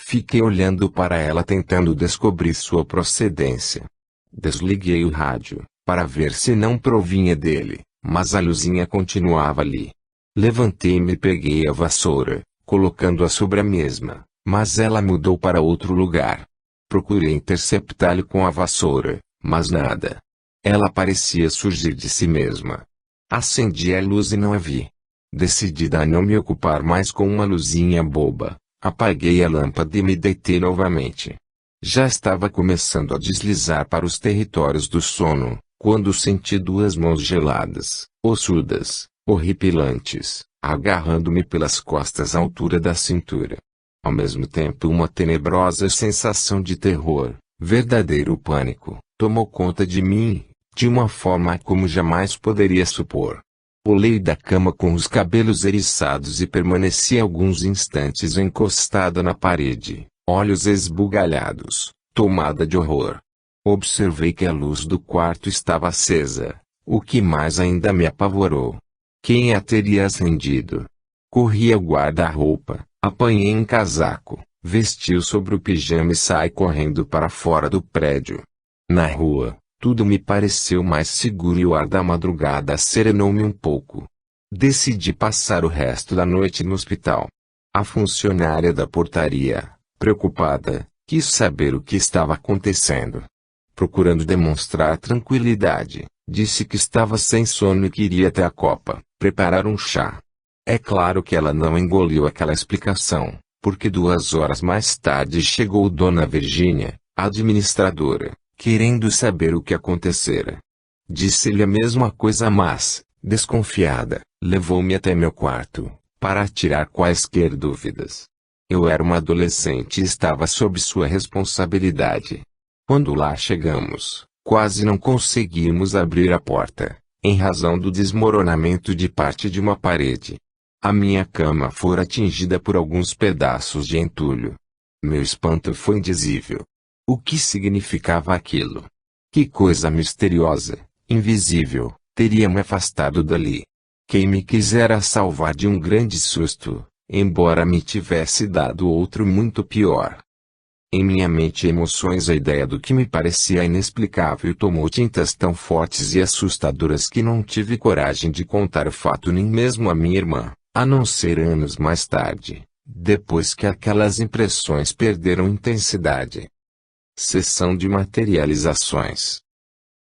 Fiquei olhando para ela tentando descobrir sua procedência. Desliguei o rádio, para ver se não provinha dele, mas a luzinha continuava ali. Levantei-me e peguei a vassoura, colocando-a sobre a mesma, mas ela mudou para outro lugar. Procurei interceptá-lo com a vassoura, mas nada. Ela parecia surgir de si mesma. Acendi a luz e não a vi. Decidida a não me ocupar mais com uma luzinha boba, apaguei a lâmpada e me deitei novamente. Já estava começando a deslizar para os territórios do sono, quando senti 2 mãos geladas, ossudas, horripilantes, agarrando-me pelas costas à altura da cintura. Ao mesmo tempo uma tenebrosa sensação de terror, verdadeiro pânico, tomou conta de mim, de uma forma como jamais poderia supor. Pulei da cama com os cabelos eriçados e permaneci alguns instantes encostada na parede, olhos esbugalhados, tomada de horror. Observei que a luz do quarto estava acesa, o que mais ainda me apavorou. Quem a teria acendido? Corri ao guarda-roupa, apanhei um casaco, vesti-o sobre o pijama e saí correndo para fora do prédio. Na rua, tudo me pareceu mais seguro e o ar da madrugada serenou-me um pouco. Decidi passar o resto da noite no hospital. A funcionária da portaria, preocupada, quis saber o que estava acontecendo. Procurando demonstrar tranquilidade, disse que estava sem sono e queria até a copa, preparar um chá. É claro que ela não engoliu aquela explicação, porque 2 horas mais tarde chegou Dona Virgínia, a administradora, querendo saber o que acontecera. Disse-lhe a mesma coisa mas, desconfiada, levou-me até meu quarto, para tirar quaisquer dúvidas. Eu era uma adolescente e estava sob sua responsabilidade. Quando lá chegamos, quase não conseguimos abrir a porta, em razão do desmoronamento de parte de uma parede. A minha cama fora atingida por alguns pedaços de entulho. Meu espanto foi indizível. O que significava aquilo? Que coisa misteriosa, invisível, teria me afastado dali? Quem me quisera salvar de um grande susto, embora me tivesse dado outro muito pior? Em minha mente e emoções a ideia do que me parecia inexplicável tomou tintas tão fortes e assustadoras que não tive coragem de contar o fato nem mesmo a minha irmã, a não ser anos mais tarde, depois que aquelas impressões perderam intensidade. Sessão de materializações.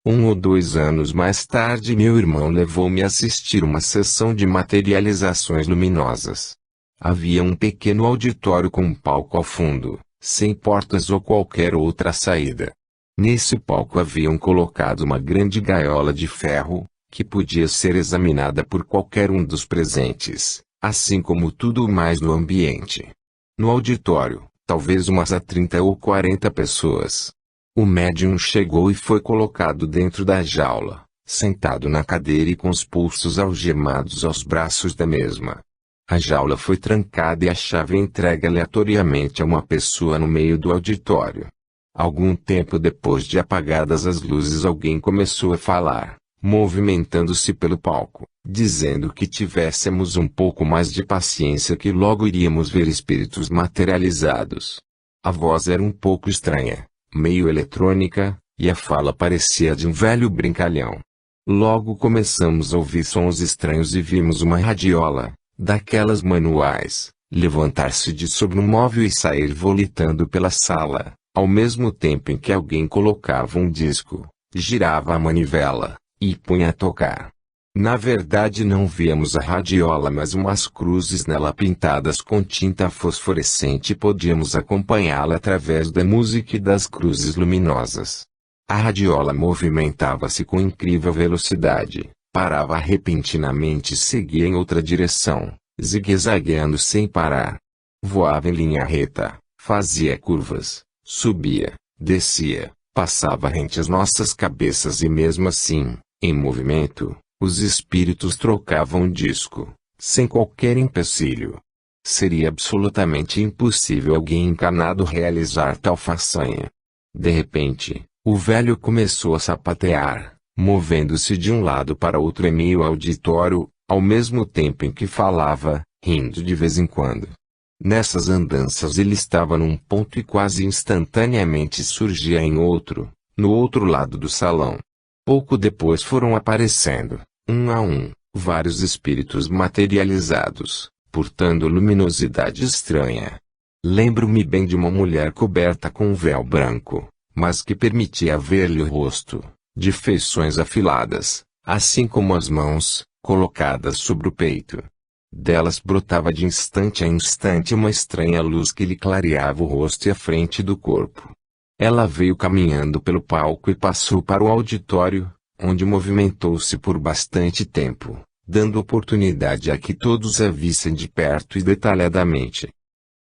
1 ou 2 anos mais tarde meu irmão levou-me a assistir uma sessão de materializações luminosas. Havia um pequeno auditório com um palco ao fundo, sem portas ou qualquer outra saída. Nesse palco haviam colocado uma grande gaiola de ferro, que podia ser examinada por qualquer um dos presentes, assim como tudo o mais no ambiente. No auditório, talvez umas 30 ou 40 pessoas. O médium chegou e foi colocado dentro da jaula, sentado na cadeira e com os pulsos algemados aos braços da mesma. A jaula foi trancada e a chave entregue aleatoriamente a uma pessoa no meio do auditório. Algum tempo depois de apagadas as luzes alguém começou a falar, movimentando-se pelo palco, dizendo que tivéssemos um pouco mais de paciência que logo iríamos ver espíritos materializados. A voz era um pouco estranha, meio eletrônica, e a fala parecia de um velho brincalhão. Logo começamos a ouvir sons estranhos e vimos uma radiola, daquelas manuais, levantar-se de sobre um móvel e sair volitando pela sala, ao mesmo tempo em que alguém colocava um disco, girava a manivela, e punha a tocar. Na verdade não víamos a radiola mas umas cruzes nela pintadas com tinta fosforescente e podíamos acompanhá-la através da música e das cruzes luminosas. A radiola movimentava-se com incrível velocidade, parava repentinamente e seguia em outra direção, zigue-zagueando sem parar. Voava em linha reta, fazia curvas, subia, descia, passava rente às nossas cabeças e mesmo assim, em movimento, os espíritos trocavam o disco, sem qualquer empecilho. Seria absolutamente impossível alguém encarnado realizar tal façanha. De repente, o velho começou a sapatear, movendo-se de um lado para outro em meio ao auditório, ao mesmo tempo em que falava, rindo de vez em quando. Nessas andanças ele estava num ponto e quase instantaneamente surgia em outro, no outro lado do salão. Pouco depois foram aparecendo, um a um, vários espíritos materializados, portando luminosidade estranha. Lembro-me bem de uma mulher coberta com um véu branco, mas que permitia ver-lhe o rosto, de feições afiladas, assim como as mãos, colocadas sobre o peito. Delas brotava de instante a instante uma estranha luz que lhe clareava o rosto e a frente do corpo. Ela veio caminhando pelo palco e passou para o auditório, onde movimentou-se por bastante tempo, dando oportunidade a que todos a vissem de perto e detalhadamente.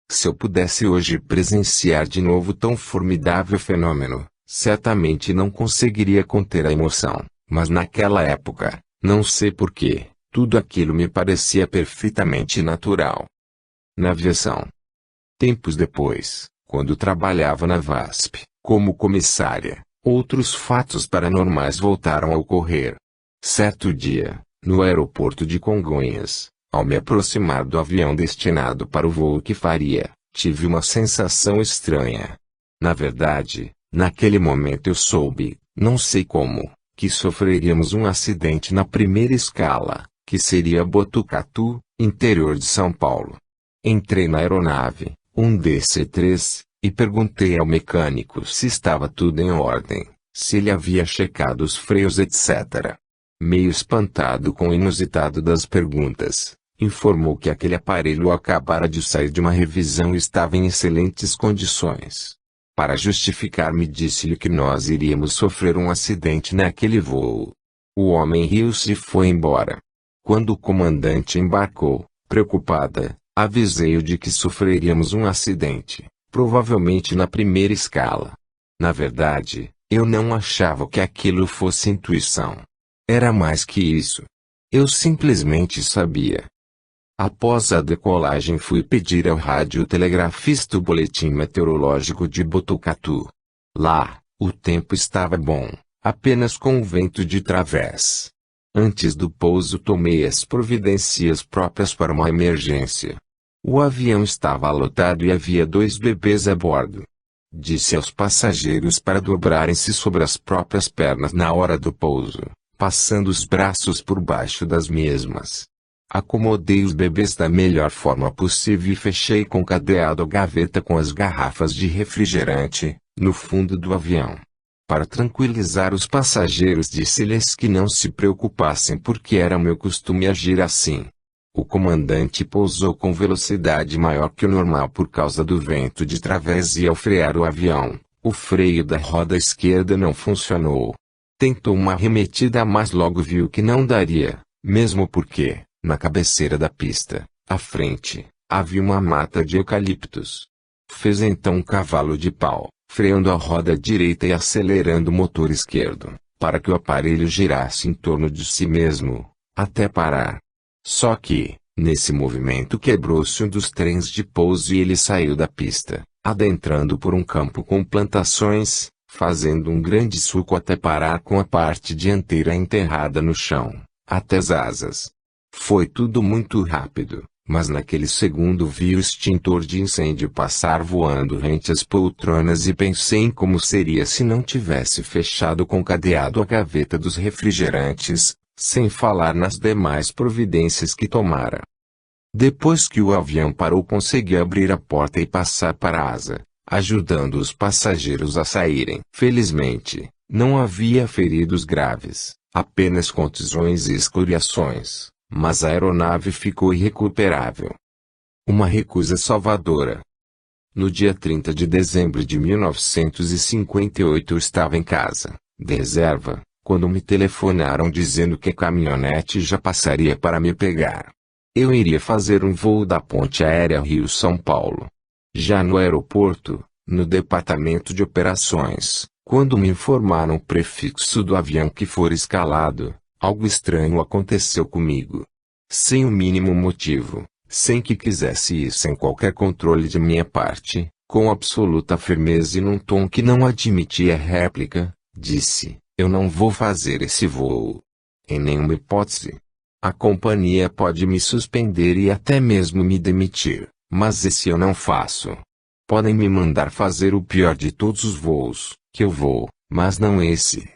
Se eu pudesse hoje presenciar de novo tão formidável fenômeno, certamente não conseguiria conter a emoção, mas naquela época, não sei porquê, tudo aquilo me parecia perfeitamente natural. Navegação. Tempos depois, quando trabalhava na VASP, como comissária, outros fatos paranormais voltaram a ocorrer. Certo dia, no aeroporto de Congonhas, ao me aproximar do avião destinado para o voo que faria, tive uma sensação estranha. Na verdade, naquele momento eu soube, não sei como, que sofreríamos um acidente na primeira escala, que seria Botucatu, interior de São Paulo. Entrei na aeronave, um DC-3, e perguntei ao mecânico se estava tudo em ordem, se ele havia checado os freios etc. Meio espantado com o inusitado das perguntas, informou que aquele aparelho acabara de sair de uma revisão e estava em excelentes condições. Para justificar-me disse-lhe que nós iríamos sofrer um acidente naquele voo. O homem riu-se e foi embora. Quando o comandante embarcou, preocupada, avisei-o de que sofreríamos um acidente, provavelmente na primeira escala. Na verdade, eu não achava que aquilo fosse intuição. Era mais que isso. Eu simplesmente sabia. Após a decolagem fui pedir ao radiotelegrafista o boletim meteorológico de Botucatu. Lá, o tempo estava bom, apenas com o vento de través. Antes do pouso tomei as providências próprias para uma emergência. O avião estava lotado e havia 2 bebês a bordo. disse aos passageiros para dobrarem-se sobre as próprias pernas na hora do pouso, passando os braços por baixo das mesmas. Acomodei os bebês da melhor forma possível e fechei com cadeado a gaveta com as garrafas de refrigerante, no fundo do avião. Para tranquilizar os passageiros, disse-lhes que não se preocupassem porque era meu costume agir assim. O comandante pousou com velocidade maior que o normal por causa do vento de través e ao frear o avião, o freio da roda esquerda não funcionou. Tentou uma arremetida mas logo viu que não daria, mesmo porque, na cabeceira da pista, à frente, havia uma mata de eucaliptos. Fez então um cavalo de pau, freando a roda direita e acelerando o motor esquerdo, para que o aparelho girasse em torno de si mesmo, até parar. Só que, nesse movimento quebrou-se um dos trens de pouso e ele saiu da pista, adentrando por um campo com plantações, fazendo um grande sulco até parar com a parte dianteira enterrada no chão, até as asas. Foi tudo muito rápido, mas naquele segundo vi o extintor de incêndio passar voando rente às poltronas e pensei em como seria se não tivesse fechado com cadeado a gaveta dos refrigerantes, sem falar nas demais providências que tomara. Depois que o avião parou, consegui abrir a porta e passar para a asa, ajudando os passageiros a saírem. Felizmente, não havia feridos graves, apenas contusões e escoriações, mas a aeronave ficou irrecuperável. Uma recusa salvadora. No dia 30 de dezembro de 1958 eu estava em casa, de reserva, quando me telefonaram dizendo que a caminhonete já passaria para me pegar. Eu iria fazer um voo da ponte aérea Rio-São Paulo. Já no aeroporto, no departamento de operações, quando me informaram o prefixo do avião que for escalado, algo estranho aconteceu comigo. Sem o mínimo motivo, sem que quisesse e sem qualquer controle de minha parte, com absoluta firmeza e num tom que não admitia réplica, disse: eu não vou fazer esse voo. Em nenhuma hipótese. A companhia pode me suspender e até mesmo me demitir, mas esse eu não faço. Podem me mandar fazer o pior de todos os voos, que eu vou, mas não esse.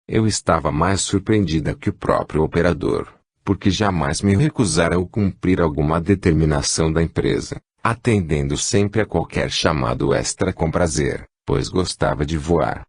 Eu estava mais surpreendida que o próprio operador, porque jamais me recusara a cumprir alguma determinação da empresa, atendendo sempre a qualquer chamado extra com prazer, pois gostava de voar.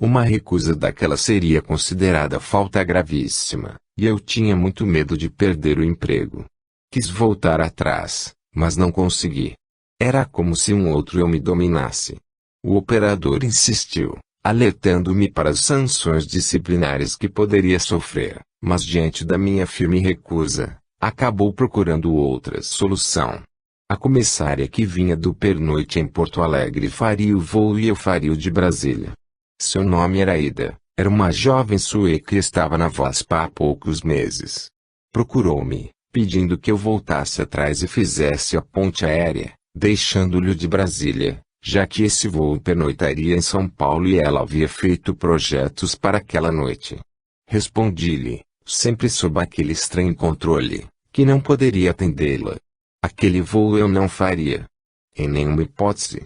Uma recusa daquela seria considerada falta gravíssima, e eu tinha muito medo de perder o emprego. Quis voltar atrás, mas não consegui. Era como se um outro eu me dominasse. O operador insistiu, alertando-me para as sanções disciplinares que poderia sofrer, mas diante da minha firme recusa, acabou procurando outra solução. A comissária que vinha do pernoite em Porto Alegre faria o voo e eu faria o de Brasília. Seu nome era Ida, era uma jovem sueca e estava na VASP há poucos meses. Procurou-me, pedindo que eu voltasse atrás e fizesse a ponte aérea, deixando-lhe o de Brasília, já que esse voo pernoitaria em São Paulo e ela havia feito projetos para aquela noite. Respondi-lhe, sempre sob aquele estranho controle, que não poderia atendê-la. Aquele voo eu não faria. Em nenhuma hipótese.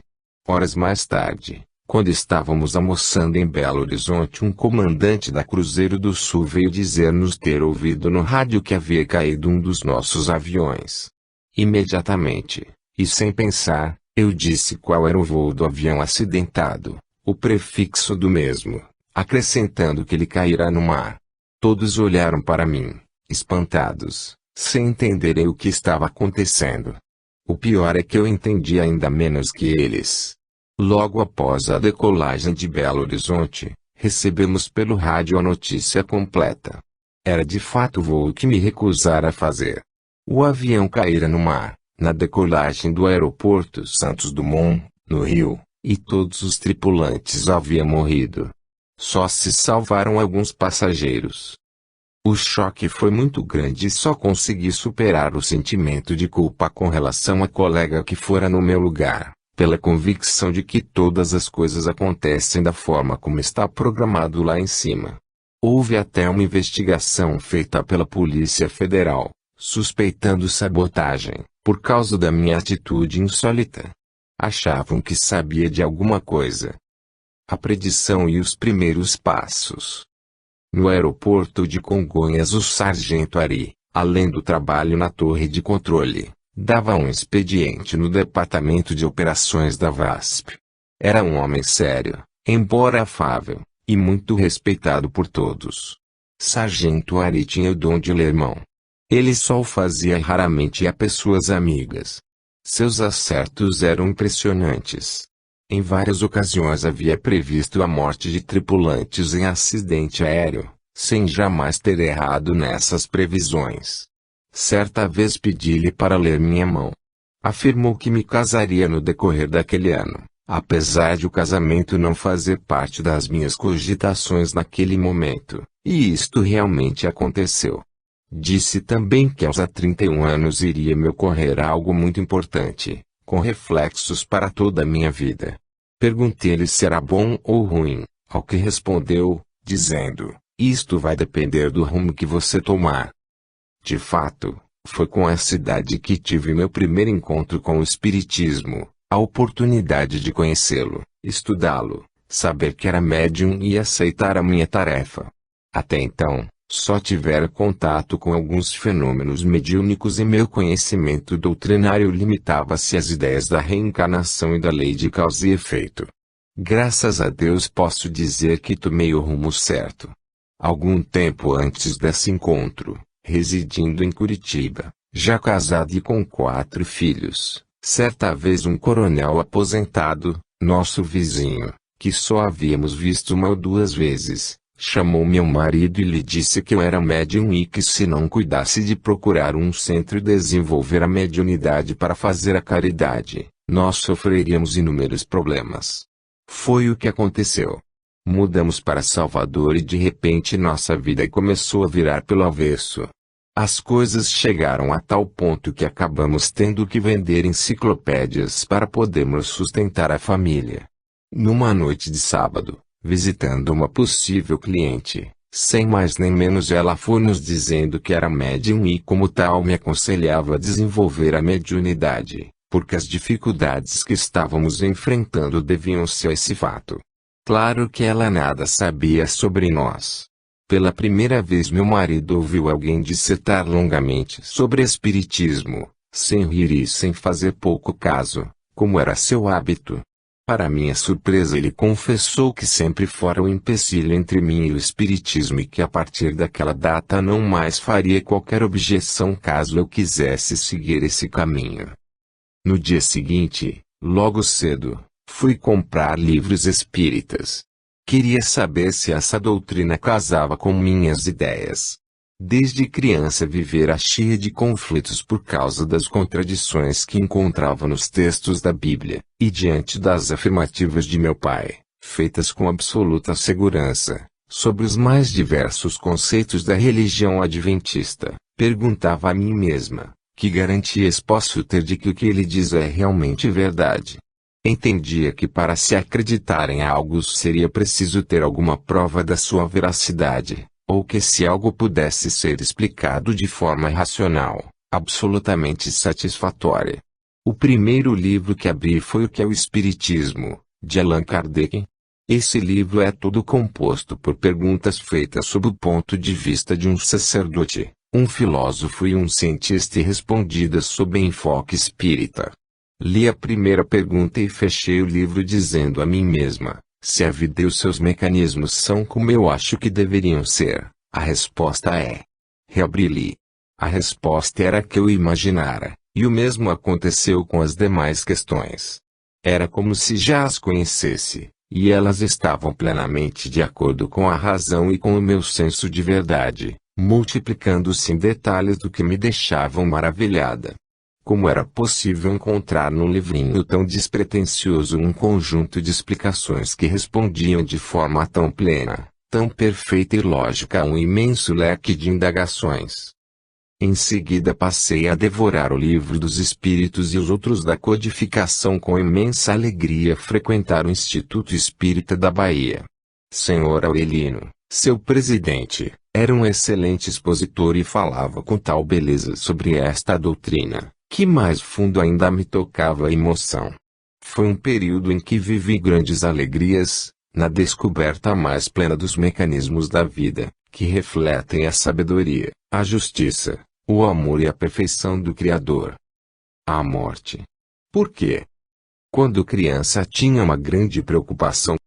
Horas mais tarde, quando estávamos almoçando em Belo Horizonte, um comandante da Cruzeiro do Sul veio dizer-nos ter ouvido no rádio que havia caído um dos nossos aviões. Imediatamente, e sem pensar, eu disse qual era o voo do avião acidentado, o prefixo do mesmo, acrescentando que ele cairá no mar. Todos olharam para mim, espantados, sem entenderem o que estava acontecendo. O pior é que eu entendi ainda menos que eles. Logo após a decolagem de Belo Horizonte, recebemos pelo rádio a notícia completa. Era de fato o voo que me recusara a fazer. O avião caíra no mar, na decolagem do aeroporto Santos Dumont, no Rio, e todos os tripulantes haviam morrido. Só se salvaram alguns passageiros. O choque foi muito grande e só consegui superar o sentimento de culpa com relação à colega que fora no meu lugar, pela convicção de que todas as coisas acontecem da forma como está programado lá em cima. Houve até uma investigação feita pela Polícia Federal, suspeitando sabotagem, por causa da minha atitude insólita. Achavam que sabia de alguma coisa. A predição e os primeiros passos. No aeroporto de Congonhas, o sargento Ari, além do trabalho na torre de controle, dava um expediente no departamento de operações da VASP. Era um homem sério, embora afável, e muito respeitado por todos. Sargento Ari tinha o dom de ler mão. Ele só o fazia raramente a pessoas amigas. Seus acertos eram impressionantes. Em várias ocasiões havia previsto a morte de tripulantes em acidente aéreo, sem jamais ter errado nessas previsões. Certa vez pedi-lhe para ler minha mão. Afirmou que me casaria no decorrer daquele ano, apesar de o casamento não fazer parte das minhas cogitações naquele momento, e isto realmente aconteceu. Disse também que aos 31 anos iria me ocorrer algo muito importante, com reflexos para toda a minha vida. Perguntei-lhe se era bom ou ruim, ao que respondeu, dizendo: isto vai depender do rumo que você tomar. De fato, foi com essa idade que tive meu primeiro encontro com o Espiritismo, a oportunidade de conhecê-lo, estudá-lo, saber que era médium e aceitar a minha tarefa. Até então, só tivera contato com alguns fenômenos mediúnicos e meu conhecimento doutrinário limitava-se às ideias da reencarnação e da lei de causa e efeito. Graças a Deus posso dizer que tomei o rumo certo. Algum tempo antes desse encontro, residindo em Curitiba, já casado e com 4 filhos, certa vez um coronel aposentado, nosso vizinho, que só havíamos visto 1 ou 2 vezes, chamou meu marido e lhe disse que eu era médium e que se não cuidasse de procurar um centro e desenvolver a mediunidade para fazer a caridade, nós sofreríamos inúmeros problemas. Foi o que aconteceu. Mudamos para Salvador e de repente nossa vida começou a virar pelo avesso. As coisas chegaram a tal ponto que acabamos tendo que vender enciclopédias para podermos sustentar a família. Numa noite de sábado, visitando uma possível cliente, sem mais nem menos ela foi nos dizendo que era médium e como tal me aconselhava a desenvolver a mediunidade, porque as dificuldades que estávamos enfrentando deviam-se a esse fato. Claro que ela nada sabia sobre nós. Pela primeira vez meu marido ouviu alguém dissertar longamente sobre espiritismo, sem rir e sem fazer pouco caso, como era seu hábito. Para minha surpresa ele confessou que sempre fora o empecilho entre mim e o espiritismo e que a partir daquela data não mais faria qualquer objeção caso eu quisesse seguir esse caminho. No dia seguinte, logo cedo, fui comprar livros espíritas. Queria saber se essa doutrina casava com minhas ideias. Desde criança vivera cheia de conflitos por causa das contradições que encontrava nos textos da Bíblia, e diante das afirmativas de meu pai, feitas com absoluta segurança, sobre os mais diversos conceitos da religião adventista, perguntava a mim mesma: que garantias posso ter de que o que ele diz é realmente verdade? Entendia que para se acreditar em algo seria preciso ter alguma prova da sua veracidade, ou que se algo pudesse ser explicado de forma racional, absolutamente satisfatória. O primeiro livro que abri foi O que é o Espiritismo, de Allan Kardec. Esse livro é todo composto por perguntas feitas sob o ponto de vista de um sacerdote, um filósofo e um cientista e respondidas sob enfoque espírita. Li a primeira pergunta e fechei o livro dizendo a mim mesma: se a vida e os seus mecanismos são como eu acho que deveriam ser, a resposta é. Reabri-li. A resposta era a que eu imaginara, e o mesmo aconteceu com as demais questões. Era como se já as conhecesse, e elas estavam plenamente de acordo com a razão e com o meu senso de verdade, multiplicando-se em detalhes do que me deixavam maravilhada. Como era possível encontrar num livrinho tão despretensioso um conjunto de explicações que respondiam de forma tão plena, tão perfeita e lógica a um imenso leque de indagações? Em seguida passei a devorar o Livro dos Espíritos e os outros da codificação com imensa alegria frequentar o Instituto Espírita da Bahia. Senhor Aurelino, seu presidente, era um excelente expositor e falava com tal beleza sobre esta doutrina, que mais fundo ainda me tocava a emoção. Foi um período em que vivi grandes alegrias, na descoberta mais plena dos mecanismos da vida, que refletem a sabedoria, a justiça, o amor e a perfeição do Criador. A morte. Por quê? Quando criança tinha uma grande preocupação